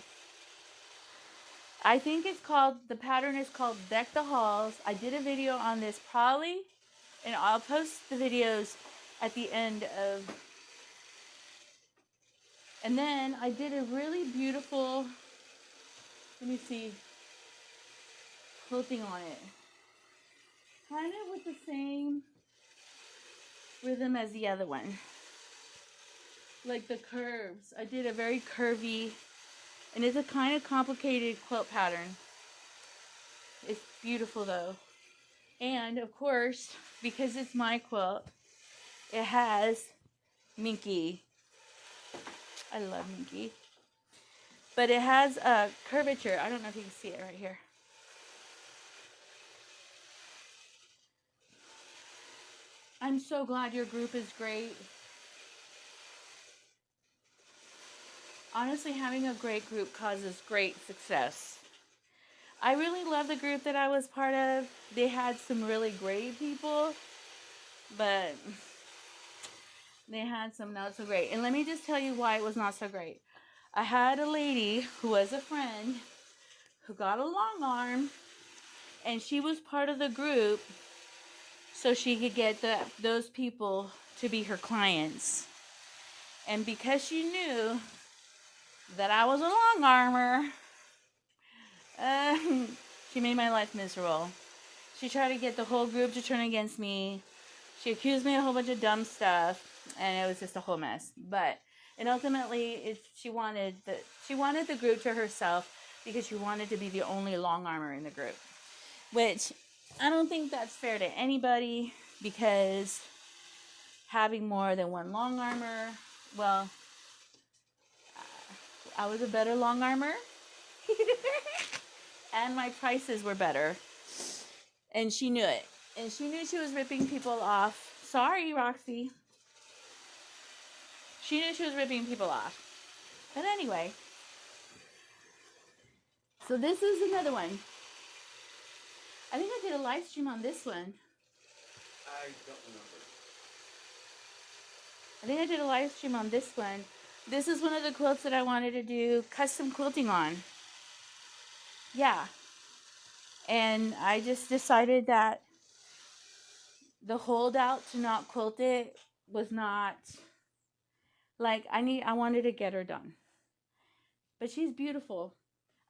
Speaker 1: I think it's called, the pattern is called Deck the Halls. I did a video on this probably, and I'll post the videos at the end of, and then I did a really beautiful, let me see, quilting on it. Kind of with the same rhythm as the other one. Like the curves. I did a very curvy, and it's a kind of complicated quilt pattern. It's beautiful though. And of course, because it's my quilt, it has Minky. I love Minky. But it has a curvature. I don't know if you can see it right here. I'm so glad your group is great. Honestly, having a great group causes great success. I really love the group that I was part of. They had some really great people, but they had some not so great. And let me just tell you why it was not so great. I had a lady who was a friend who got a long arm, and she was part of the group so she could get those people to be her clients. And because she knew that I was a long armor. Uh, she made my life miserable. She tried to get the whole group to turn against me. She accused me of a whole bunch of dumb stuff, and it was just a whole mess. But and ultimately, she wanted the group to herself because she wanted to be the only long armor in the group, which I don't think that's fair to anybody because having more than one long armor, well, I was a better long armor, and my prices were better, and she knew it, and she knew she was ripping people off. Sorry, Roxy. She knew she was ripping people off. But anyway, so this is another one. I think I did a live stream on this one.
Speaker 2: I don't remember.
Speaker 1: I think I did a live stream on this one. This is one of the quilts that I wanted to do custom quilting on. Yeah. And I just decided that the holdout to not quilt it was not like I wanted to get her done. But she's beautiful.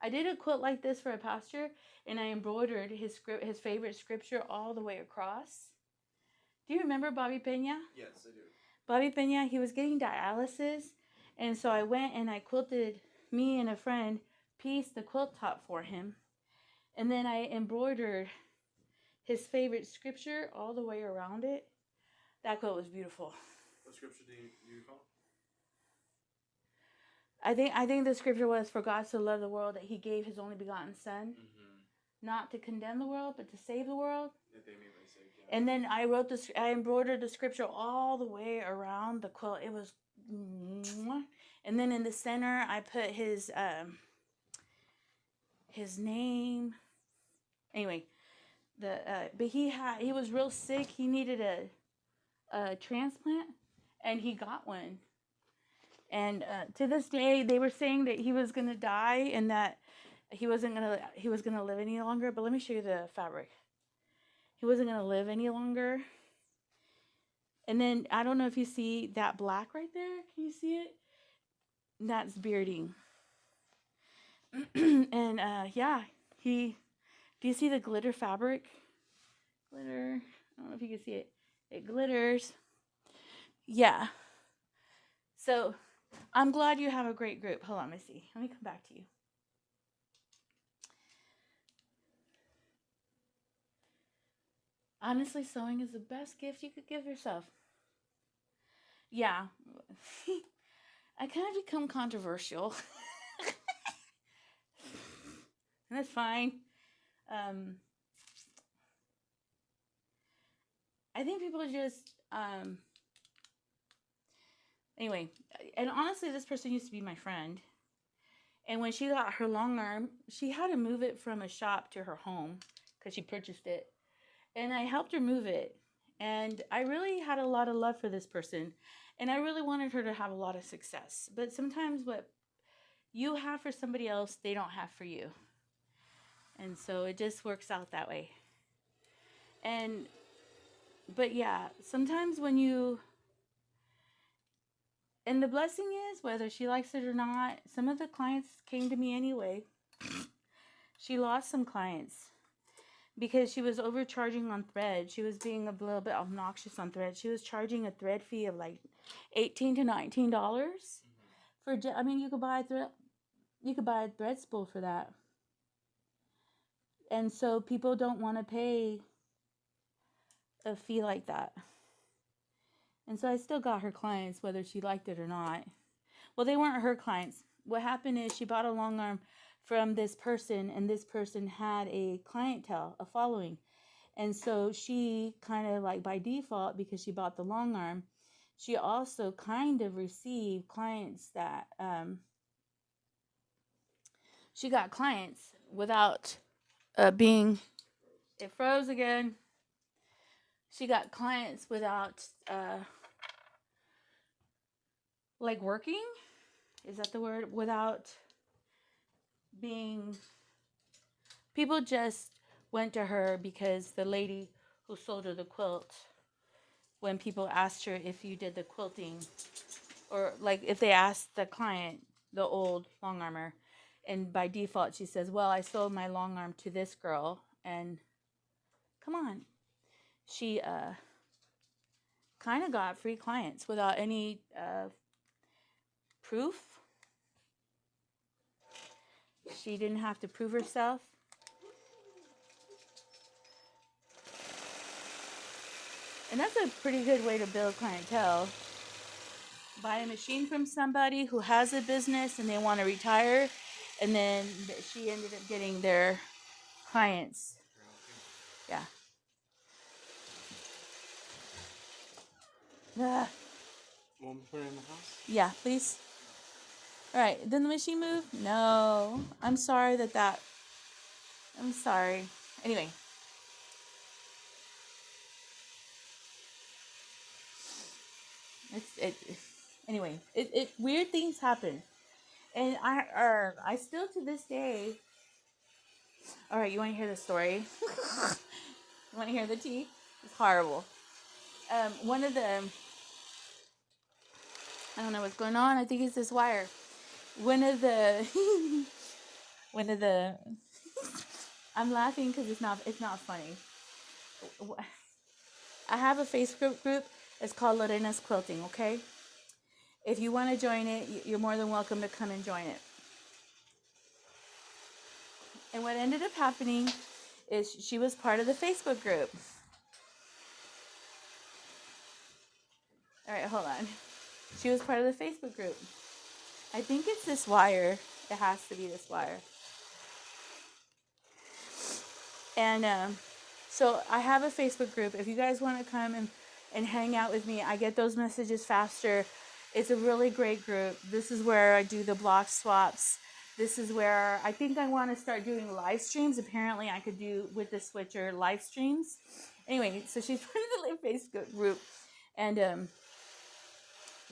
Speaker 1: I did a quilt like this for a pastor, and I embroidered his favorite scripture all the way across. Do you remember Bobby Pena?
Speaker 2: Yes, I do.
Speaker 1: Bobby Pena, he was getting dialysis, and so I went and I quilted, me and a friend pieced the quilt top for him, and then I embroidered his favorite scripture all the way around it. That quilt was beautiful.
Speaker 2: What scripture do you recall?
Speaker 1: I think the scripture was, for God so loved the world that he gave his only begotten son, not to condemn the world, but to save the world.
Speaker 2: That they may be saved, yeah.
Speaker 1: And then I embroidered the scripture all the way around the quilt. It was, and then in the center, I put his name. Anyway, but he was real sick. He needed a transplant, and he got one. And to this day, they were saying that he was gonna die and that he was gonna live any longer. But let me show you the fabric. He wasn't gonna live any longer. And then I don't know if you see that black right there. Can you see it? That's bearding. And yeah, do you see the glitter fabric? Glitter. I don't know if you can see it. It glitters. Yeah. So I'm glad you have a great group. Hold on, let me see. Let me come back to you. Honestly, sewing is the best gift you could give yourself. Yeah. I kind of become controversial. That's fine. I think people just anyway, and honestly, this person used to be my friend. And when she got her long arm, she had to move it from a shop to her home because she purchased it. And I helped her move it. And I really had a lot of love for this person. And I really wanted her to have a lot of success. But sometimes what you have for somebody else, they don't have for you. And so it just works out that way. But yeah, sometimes when you, and the blessing is, whether she likes it or not, some of the clients came to me anyway. She lost some clients because she was overcharging on thread. She was being a little bit obnoxious on thread. She was charging a thread fee of like $18 to $19 for. I mean, you could buy a thread spool for that. And so people don't want to pay a fee like that. And so I still got her clients, whether she liked it or not. Well, they weren't her clients. What happened is she bought a long arm from this person, and this person had a clientele, a following. And so she kind of like by default, because she bought the long arm, she also kind of received clients that she got clients without being, it froze again. She got clients without like working, is that the word? Without being, people just went to her because the lady who sold her the quilt, when people asked her if you did the quilting, or like if they asked the client, the old long armor. And by default, she says, well, I sold my long arm to this girl. And come on. She kind of got free clients without any proof. She didn't have to prove herself. And that's a pretty good way to build clientele. Buy a machine from somebody who has a business and they want to retire, and then she ended up getting their clients. Yeah.
Speaker 2: Want me to put it in the house?
Speaker 1: Yeah, please. All right. Did the machine move? No. I'm sorry that. I'm sorry. Anyway. Anyway, weird things happen. And I still to this day. All right, you want to hear the story? You want to hear the tea? It's horrible. One of the, I don't know what's going on. I think it's this wire. One of the, I'm laughing because it's not funny. I have a Facebook group. It's called Lorena's Quilting. Okay. If you want to join it, you're more than welcome to come and join it. And what ended up happening is she was part of the Facebook group. All right, hold on. She was part of the Facebook group. I think it's this wire. It has to be this wire. And so I have a Facebook group. If you guys want to come and hang out with me, I get those messages faster. It's a really great group. This is where I do the block swaps. This is where I think I want to start doing live streams. Apparently, I could do with the switcher live streams. Anyway, so she's part of the Facebook group. And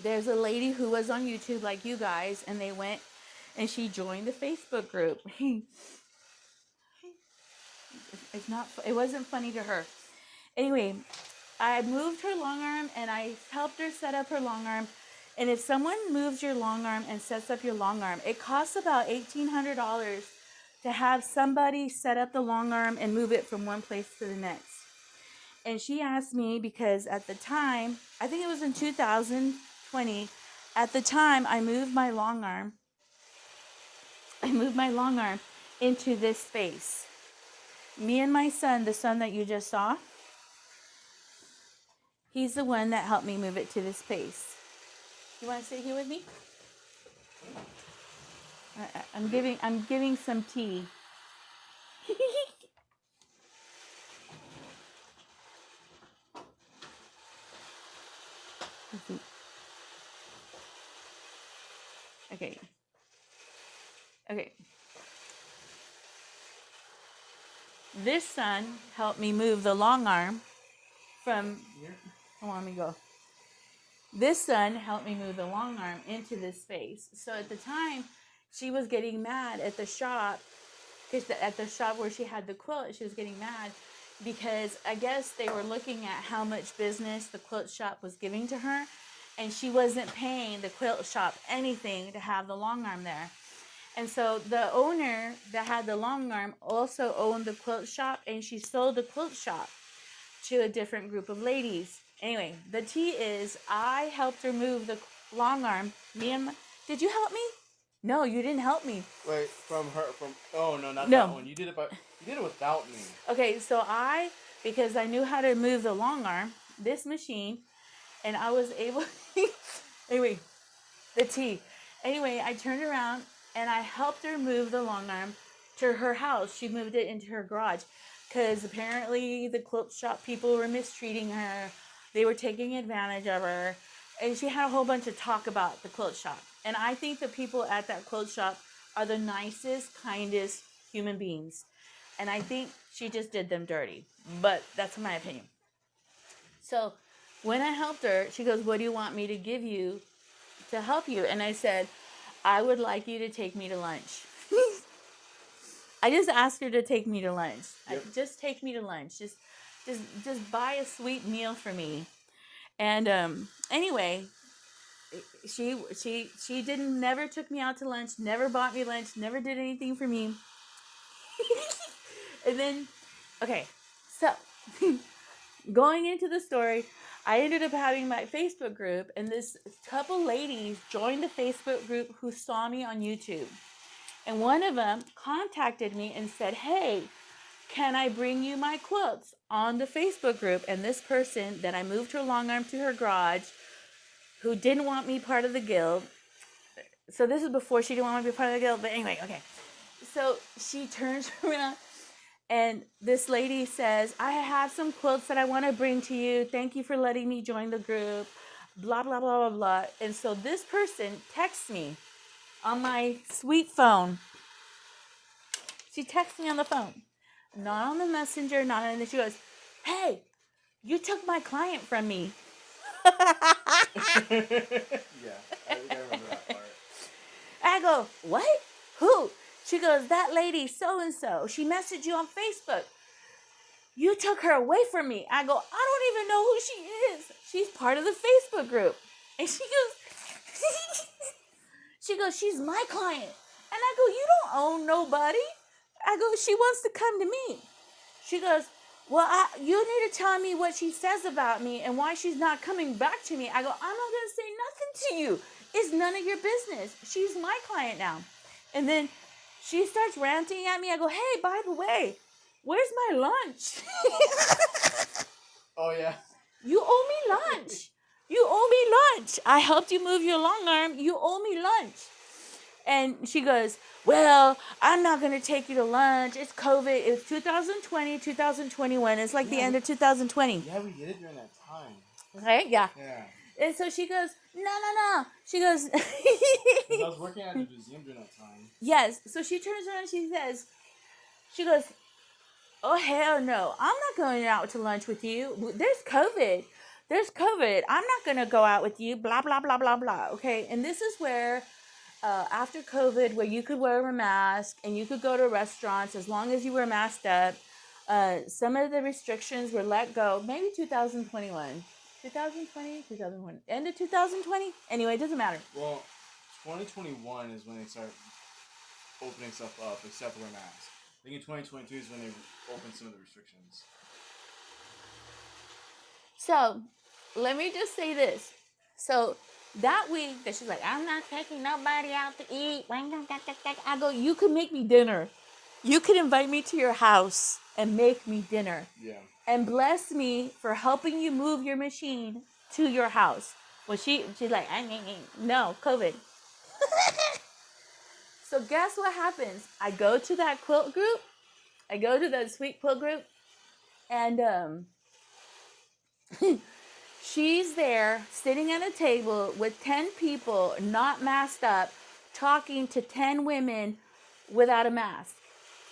Speaker 1: there's a lady who was on YouTube like you guys, and they went and she joined the Facebook group. It wasn't funny to her. Anyway, I moved her long arm and I helped her set up her long arm. And if someone moves your long arm and sets up your long arm, it costs about $1,800 to have somebody set up the long arm and move it from one place to the next. And she asked me because at the time, I think it was in 2020, at the time I moved my long arm into this space. Me and my son, the son that you just saw, he's the one that helped me move it to this space. You want to sit here with me? I'm giving some tea. Okay. This son helped me move the long arm from here. Let me go. This son helped me move the long arm into this space. So at the time, she was getting mad at the shop, because at the shop where she had the quilt, she was getting mad because I guess they were looking at how much business the quilt shop was giving to her, and she wasn't paying the quilt shop anything to have the long arm there. And so the owner that had the long arm also owned the quilt shop, and she sold the quilt shop to a different group of ladies. Anyway, the tea is I helped her move the long arm. Did you help me? No, you didn't help me.
Speaker 2: Wait, oh no, not that one. You did it without me.
Speaker 1: Okay, so because I knew how to move the long arm, this machine, and I was able, anyway, the tea. Anyway, I turned around and I helped her move the long arm to her house. She moved it into her garage because apparently the quilt shop people were mistreating her. They were taking advantage of her. And she had a whole bunch of talk about the quilt shop. And I think the people at that quilt shop are the nicest, kindest human beings. And I think she just did them dirty. But that's my opinion. So when I helped her, she goes, what do you want me to give you to help you? And I said, I would like you to take me to lunch. I just asked her to take me to lunch.
Speaker 2: Yep.
Speaker 1: Just take me to lunch. Just buy a sweet meal for me. And anyway, she didn't never took me out to lunch, never bought me lunch, never did anything for me. And then, okay, so going into the story, I ended up having my Facebook group, and this couple ladies joined the Facebook group who saw me on YouTube. And one of them contacted me and said, hey, can I bring you my quilts on the Facebook group? And this person that I moved her Longarm to her garage, who didn't want me part of the guild. So this is before she didn't want me to be part of the guild. But anyway, okay. So she turns around and this lady says, I have some quilts that I want to bring to you. Thank you for letting me join the group. Blah, blah, blah, blah, blah. And so this person texts me on my sweet phone. She texts me on the phone. Not on the messenger, not on the... She goes, hey, you took my client from me.
Speaker 2: Yeah, I remember that part.
Speaker 1: I go, what? Who? She goes, that lady so-and-so. She messaged you on Facebook. You took her away from me. I go, I don't even know who she is. She's part of the Facebook group. And she goes, she's my client. And I go, you don't own nobody. I go, she wants to come to me. She goes, well, you need to tell me what she says about me and why she's not coming back to me. I go, I'm not going to say nothing to you. It's none of your business. She's my client now. And then she starts ranting at me. I go, hey, by the way, where's my lunch?
Speaker 2: Oh, yeah.
Speaker 1: You owe me lunch. You owe me lunch. I helped you move your Longarm. You owe me lunch. And she goes, well, I'm not going to take you to lunch. It's COVID. It's 2020, 2021. It's like the end of 2020.
Speaker 2: Yeah, we did it during that time.
Speaker 1: Right? Yeah.
Speaker 2: Yeah.
Speaker 1: And so she goes, no. She goes...
Speaker 2: Because I was working at the museum during that time.
Speaker 1: Yes. So she turns around and she goes, oh, hell no. I'm not going out to lunch with you. There's COVID. I'm not going to go out with you. Blah, blah, blah, blah, blah. Okay. And this is where... after COVID, where you could wear a mask and you could go to restaurants as long as you were masked up, some of the restrictions were let go. Maybe 2021. 2020? End of 2020? Anyway, it doesn't matter.
Speaker 2: Well, 2021 is when they start opening stuff up, except for wear masks. I think in 2022 is when they opened some of the restrictions.
Speaker 1: So, let me just say this. So, that week that she's like, I'm not taking nobody out to eat. I go, you could make me dinner. You could invite me to your house and make me dinner.
Speaker 2: Yeah.
Speaker 1: And bless me for helping you move your machine to your house. Well, she's like, no, COVID. So guess what happens? I go to that quilt group. I go to that sweet quilt group. And she's there sitting at a table with 10 people not masked up, talking to 10 women without a mask.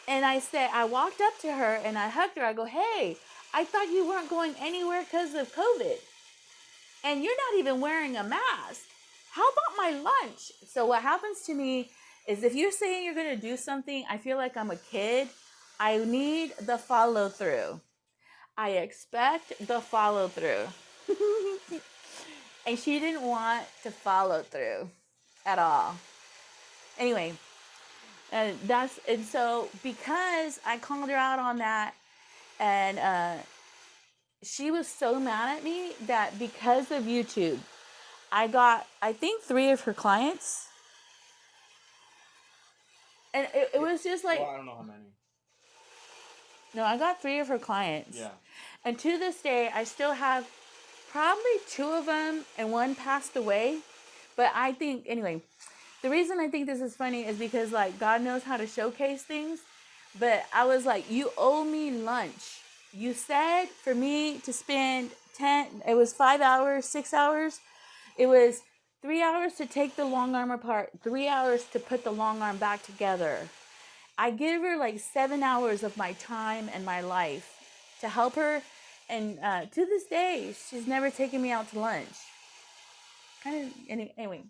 Speaker 1: And I walked up to her and I hugged her. I go, hey, I thought you weren't going anywhere because of COVID. And you're not even wearing a mask. How about my lunch? So what happens to me is if you're saying you're going to do something, I feel like I'm a kid. I need the follow through. I expect the follow through. And she didn't want to follow through at all. Anyway, and so because I called her out on that, and she was so mad at me that because of YouTube, I got, I think, 3 of her clients. And it was just like...
Speaker 2: Well, I don't know how many.
Speaker 1: No, I got 3 of her clients.
Speaker 2: Yeah.
Speaker 1: And to this day, I still have probably 2 of them, and 1 passed away. But I think, anyway, the reason I think this is funny is because, like, God knows how to showcase things. But I was like, you owe me lunch. You said for me to spend it was 5 hours, 6 hours. It was 3 hours to take the Longarm apart, 3 hours to put the Longarm back together. I give her like 7 hours of my time and my life to help her. And to this day, she's never taken me out to lunch. Anyway,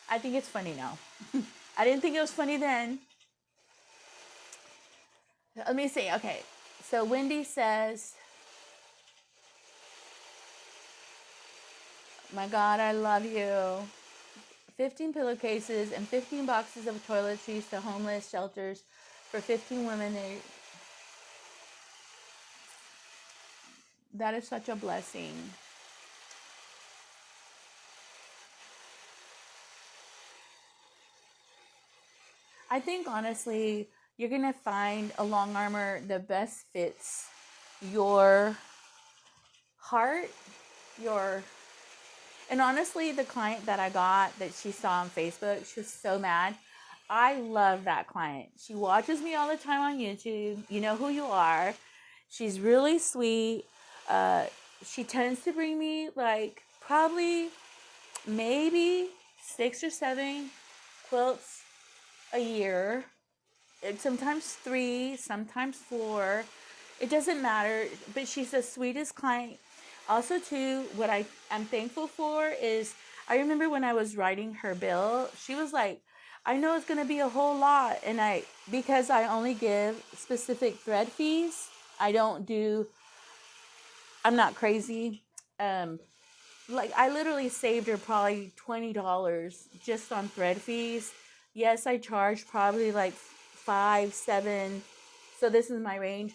Speaker 1: I think it's funny now. I didn't think it was funny then. Let me see. Okay. So Wendy says, my God, I love you. 15 pillowcases and 15 boxes of toiletries to homeless shelters for 15 women. That is such a blessing. I think honestly, you're going to find a long armor that best fits your heart, and honestly, the client that I got that she saw on Facebook, she was so mad. I love that client. She watches me all the time on YouTube. You know who you are. She's really sweet. She tends to bring me like probably maybe 6 or 7 quilts a year. Sometimes 3, sometimes 4. It doesn't matter, but she's the sweetest client. Also, too, what I'm thankful for is I remember when I was writing her bill, she was like, I know it's going to be a whole lot. And because I only give specific thread fees, I'm not crazy. Like I literally saved her probably $20 just on thread fees. Yes, I charge probably like 5, 7. So this is my range.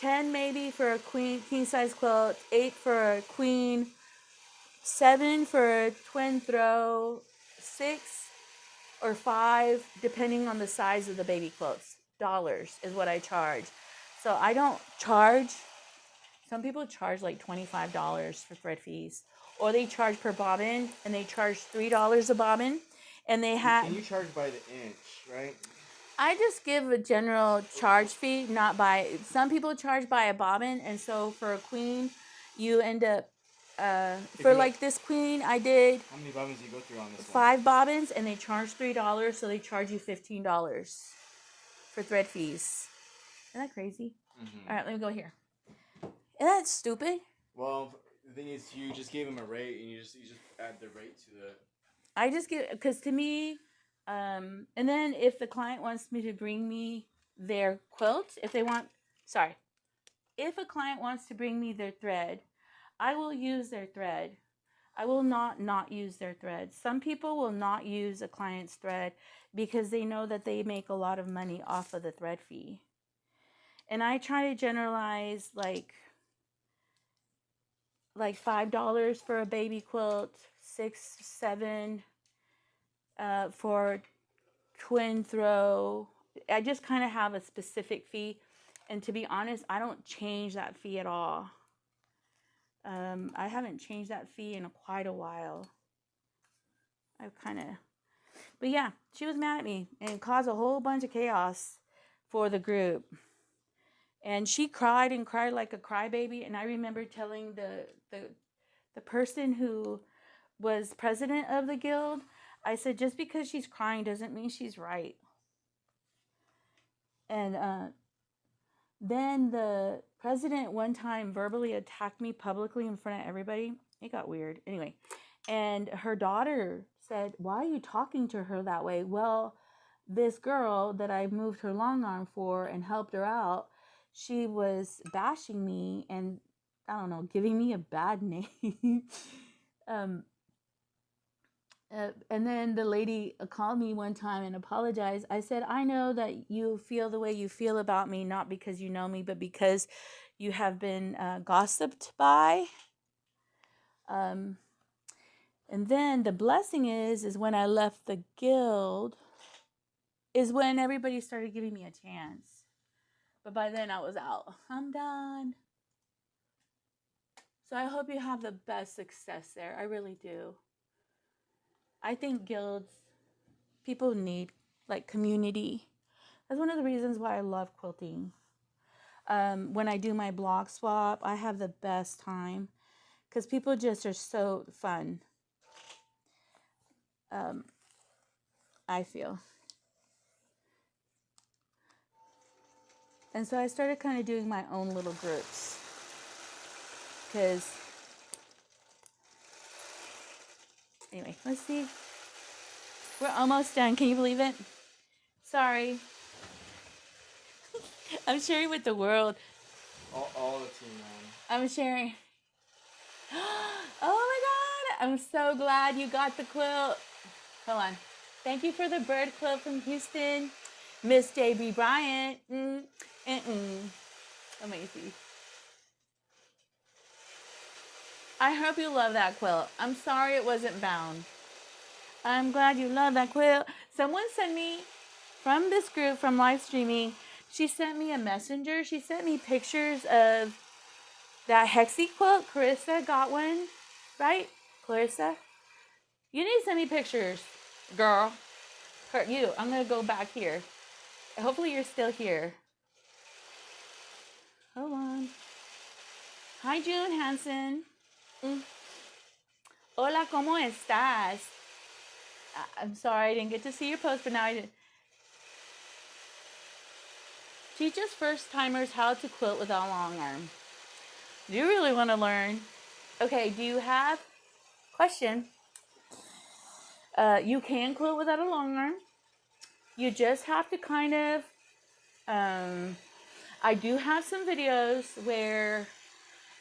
Speaker 1: 10 maybe for a king size quilt, 8 for a queen, 7 for a twin throw, 6 or 5 depending on the size of the baby quilts. Dollars is what I charge. So I don't charge. Some people charge like $25 for thread fees, or they charge per bobbin, and they charge $3 a bobbin, and they have.
Speaker 2: And you charge by the inch, right?
Speaker 1: I just give a general charge fee, not by. Some people charge by a bobbin, and so for a queen, you end up. For like this queen, I did.
Speaker 2: How many bobbins do you go through on this
Speaker 1: 5 bobbins, and they charge $3, so they charge you $15 for thread fees. Isn't that crazy? Mm-hmm. All right, let me go here. Isn't that stupid?
Speaker 2: Well, the thing is, you just gave him a rate, and you just add the rate to the.
Speaker 1: I just give, because to me, and then if the client wants me to bring me their quilt, if a client wants to bring me their thread, I will use their thread. I will not use their thread. Some people will not use a client's thread because they know that they make a lot of money off of the thread fee. And I try to generalize like $5 for a baby quilt, 6, 7 for twin throw. I just kind of have a specific fee, and to be honest, I don't change that fee at all. I haven't changed that fee in quite a while. But yeah, she was mad at me and caused a whole bunch of chaos for the group. And she cried and cried like a crybaby. And I remember telling the person who was president of the guild, I said, just because she's crying doesn't mean she's right. And then the president one time verbally attacked me publicly in front of everybody. It got weird. Anyway, and her daughter said, why are you talking to her that way? Well, this girl that I moved her long arm for and helped her out, she was bashing me and, I don't know, giving me a bad name. And then the lady called me one time and apologized. I said, I know that you feel the way you feel about me, not because you know me, but because you have been gossiped by. And then the blessing is when I left the guild, is when everybody started giving me a chance. But by then I was out. I'm done. So I hope you have the best success there. I really do. I think guilds, people need like community. That's one of the reasons why I love quilting. When I do my blog swap, I have the best time because people just are so fun. I feel. And so I started kind of doing my own little groups because, anyway, let's see. We're almost done. Can you believe it? Sorry. I'm sharing with the world.
Speaker 2: All the team, man.
Speaker 1: I'm sharing. Oh my God. I'm so glad you got the quilt. Hold on. Thank you for the bird quilt from Houston, Miss J.B. Bryant. Let me see. I hope you love that quilt. I'm sorry it wasn't bound. I'm glad you love that quilt. Someone sent me from this group from live streaming. She sent me a messenger. She sent me pictures of that hexie quilt. Clarissa got one, right? Clarissa, you need to send me pictures, girl. You. I'm gonna go back here. Hopefully you're still here. Hold on. Hi, June Hansen. Hola, ¿cómo estás? I'm sorry I didn't get to see your post, but now I did. Teaches first timers how to quilt without long arm. Do you really want to learn? Okay, do you have question? You can quilt without a long arm. You just have to kind of I do have some videos where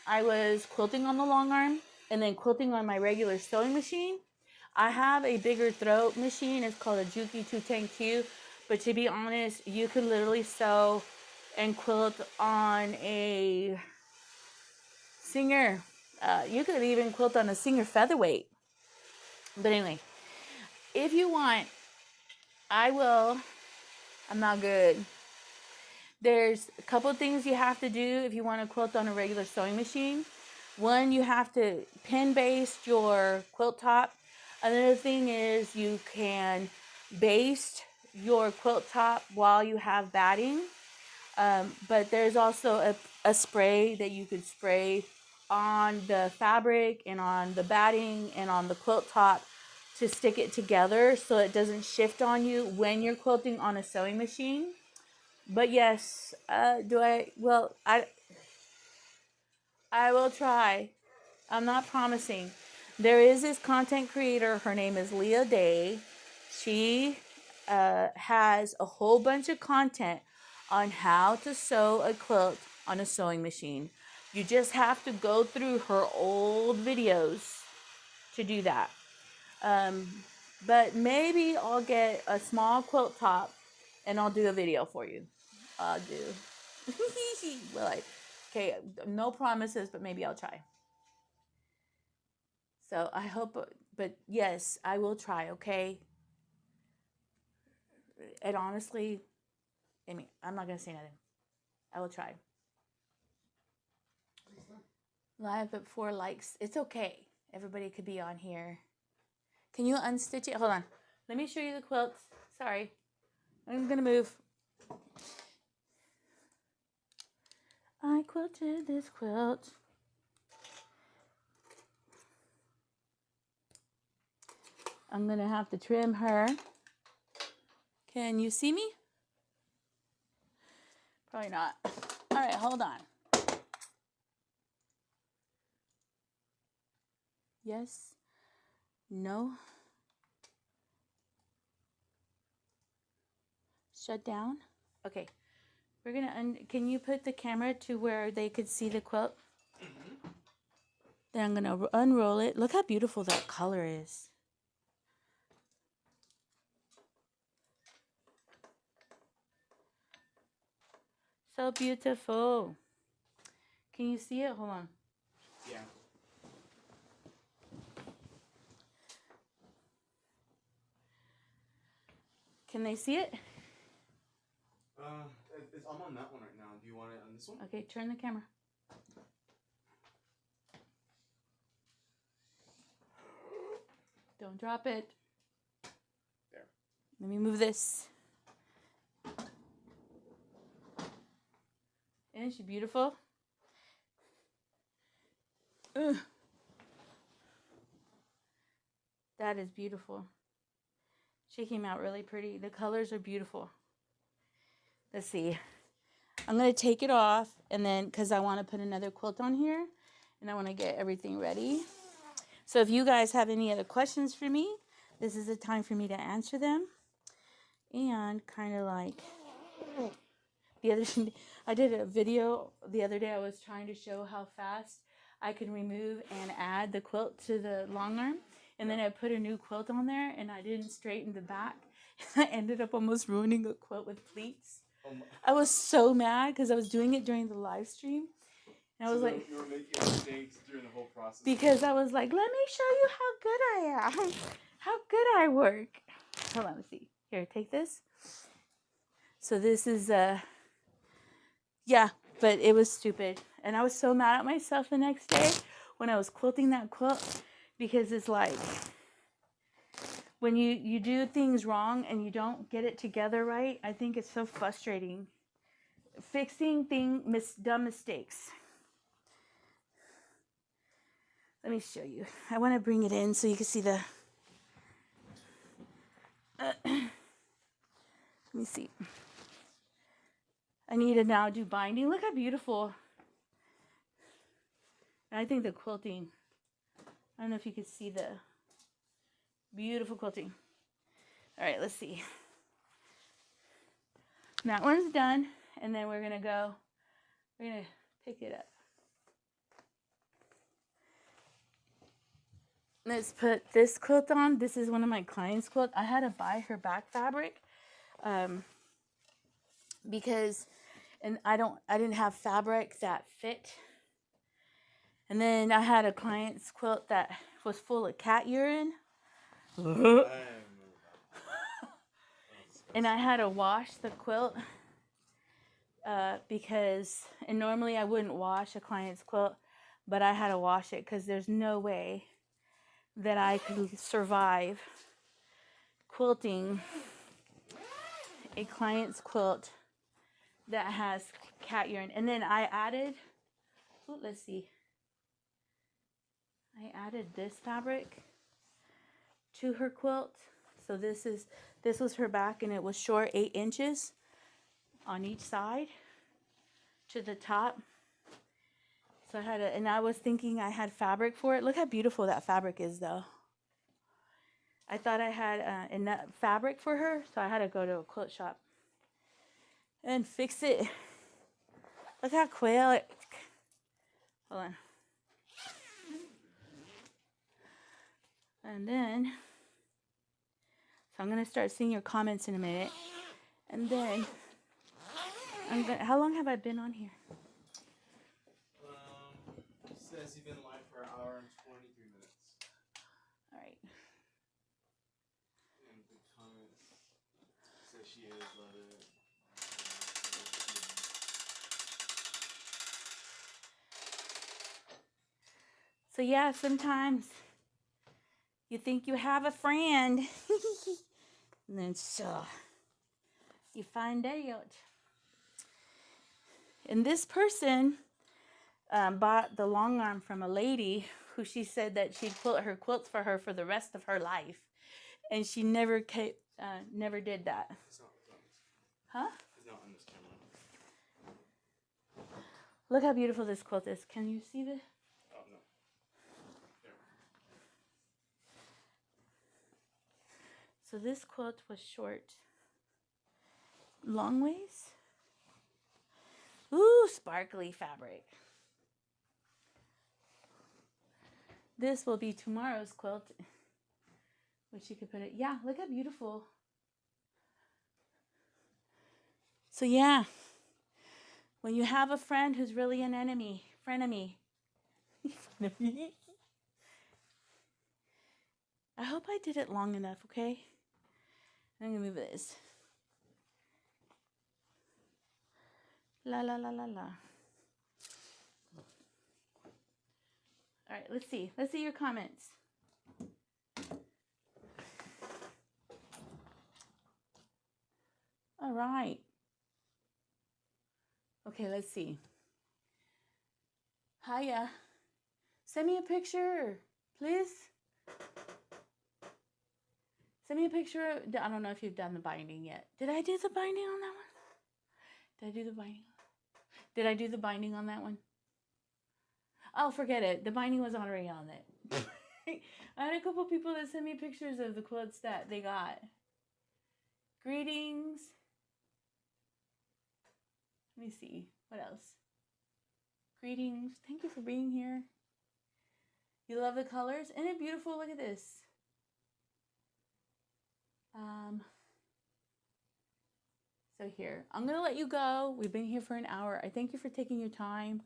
Speaker 1: I was quilting on the long arm and then quilting on my regular sewing machine. I have a bigger throat machine. It's called a Juki 210Q. But to be honest, you could literally sew and quilt on a Singer. You could even quilt on a Singer featherweight. But anyway, if you want, I will. I'm not good. There's a couple things you have to do if you want to quilt on a regular sewing machine. One, you have to pin baste your quilt top. Another thing is you can baste your quilt top while you have batting. But there's also a spray that you could spray on the fabric and on the batting and on the quilt top to stick it together so it doesn't shift on you when you're quilting on a sewing machine. But yes, I will try. I'm not promising. There is this content creator. Her name is Leah Day. She has a whole bunch of content on how to sew a quilt on a sewing machine. You just have to go through her old videos to do that. But maybe I'll get a small quilt top and I'll do a video for you. I'll do. Okay, no promises, but maybe I'll try. So I hope, but yes, I will try, okay? And honestly, I mean, I'm not going to say nothing. I will try. Live but 4 likes. It's okay. Everybody could be on here. Can you unstitch it? Hold on. Let me show you the quilts. Sorry. I'm going to move. I quilted this quilt. I'm going to have to trim her. Can you see me? Probably not. All right, hold on. Yes. No. Shut down. Okay. We're going to, can you put the camera to where they could see the quilt? Mm-hmm. Then I'm going to unroll it. Look how beautiful that color is. So beautiful. Can you see it? Hold on.
Speaker 2: Yeah.
Speaker 1: Can they see it?
Speaker 2: I'm on that one right now. Do you want it on this one?
Speaker 1: Okay, turn the camera. Don't drop it.
Speaker 2: There.
Speaker 1: Let me move this. Isn't she beautiful? Ugh. That is beautiful. She came out really pretty. The colors are beautiful. Let's see. I'm going to take it off and then because I want to put another quilt on here and I want to get everything ready. So if you guys have any other questions for me, this is the time for me to answer them. And kind of like I did a video the other day. I was trying to show how fast I can remove and add the quilt to the long arm. And then I put a new quilt on there, and I didn't straighten the back. I ended up almost ruining a quilt with pleats. I was so mad because I was doing it during the live stream. And I was like,
Speaker 2: you were making mistakes during the whole process.
Speaker 1: Because I was like, let me show you how good I am, how good I work. Hold on, let's see. Here, take this. So this is yeah, but it was stupid, and I was so mad at myself the next day when I was quilting that quilt, because it's like when you do things wrong and you don't get it together right. I think it's so frustrating. Fixing dumb mistakes. Let me show you. I want to bring it in so you can see the. Let me see. I need to now do binding. Look how beautiful. And I think the quilting. I don't know if you could see the beautiful quilting. All right, let's see. That one's done, and then we're gonna pick it up. Let's put this quilt on. This is one of my clients' quilt. I had to buy her back fabric because I didn't have fabric that fit. And then I had a client's quilt that was full of cat urine. And I had to wash the quilt because, and normally I wouldn't wash a client's quilt, but I had to wash it because there's no way that I could survive quilting a client's quilt that has cat urine. And then I added, let's see, I added this fabric to her quilt. So this was her back, and it was short 8 inches on each side to the top. So and I was thinking I had fabric for it. Look how beautiful that fabric is, though. I thought I had enough fabric for her, so I had to go to a quilt shop and fix it. Look how quick. Hold on. And then, so I'm gonna start seeing your comments in a minute, and then how long have I been on here?
Speaker 2: It says you've been live for 1 hour and 23 minutes.
Speaker 1: All right.
Speaker 2: And the comments say she is, love it.
Speaker 1: So yeah, sometimes you think you have a friend, and then you find out. And this person bought the Longarm from a lady who she said that she'd quilt her quilts for her for the rest of her life, and she never did that. Huh?
Speaker 2: It's not on this camera.
Speaker 1: Look how beautiful this quilt is. Can you see this?
Speaker 2: Oh, no. There.
Speaker 1: So this quilt was short. Long waist. Ooh, sparkly fabric. This will be tomorrow's quilt, which you could put it. Yeah, look how beautiful. So yeah, when you have a friend who's really an enemy, frenemy. I hope I did it long enough, okay? I'm gonna move this. La la la la la. All right, let's see. Let's see your comments. All right. Okay, let's see. Hiya. Send me a picture, please. Send me a picture. I don't know if you've done the binding yet. Did I do the binding on that one? Did I do the binding? Did I do the binding on that one? Oh, forget it. The binding was already on it. I had a couple people that sent me pictures of the quilts that they got. Greetings. Let me see. What else? Greetings. Thank you for being here. You love the colors? Isn't it beautiful? Look at this. So here, I'm going to let you go. We've been here for an hour. I thank you for taking your time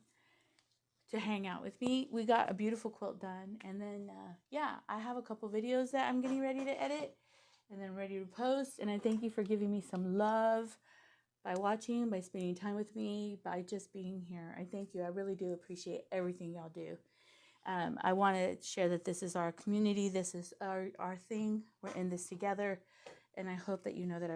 Speaker 1: to hang out with me. We got a beautiful quilt done. And then, yeah, I have a couple videos that I'm getting ready to edit and then ready to post. And I thank you for giving me some love by watching, by spending time with me, by just being here. I thank you. I really do appreciate everything y'all do. I want to share that this is our community. This is our thing. We're in this together. And I hope that you know that I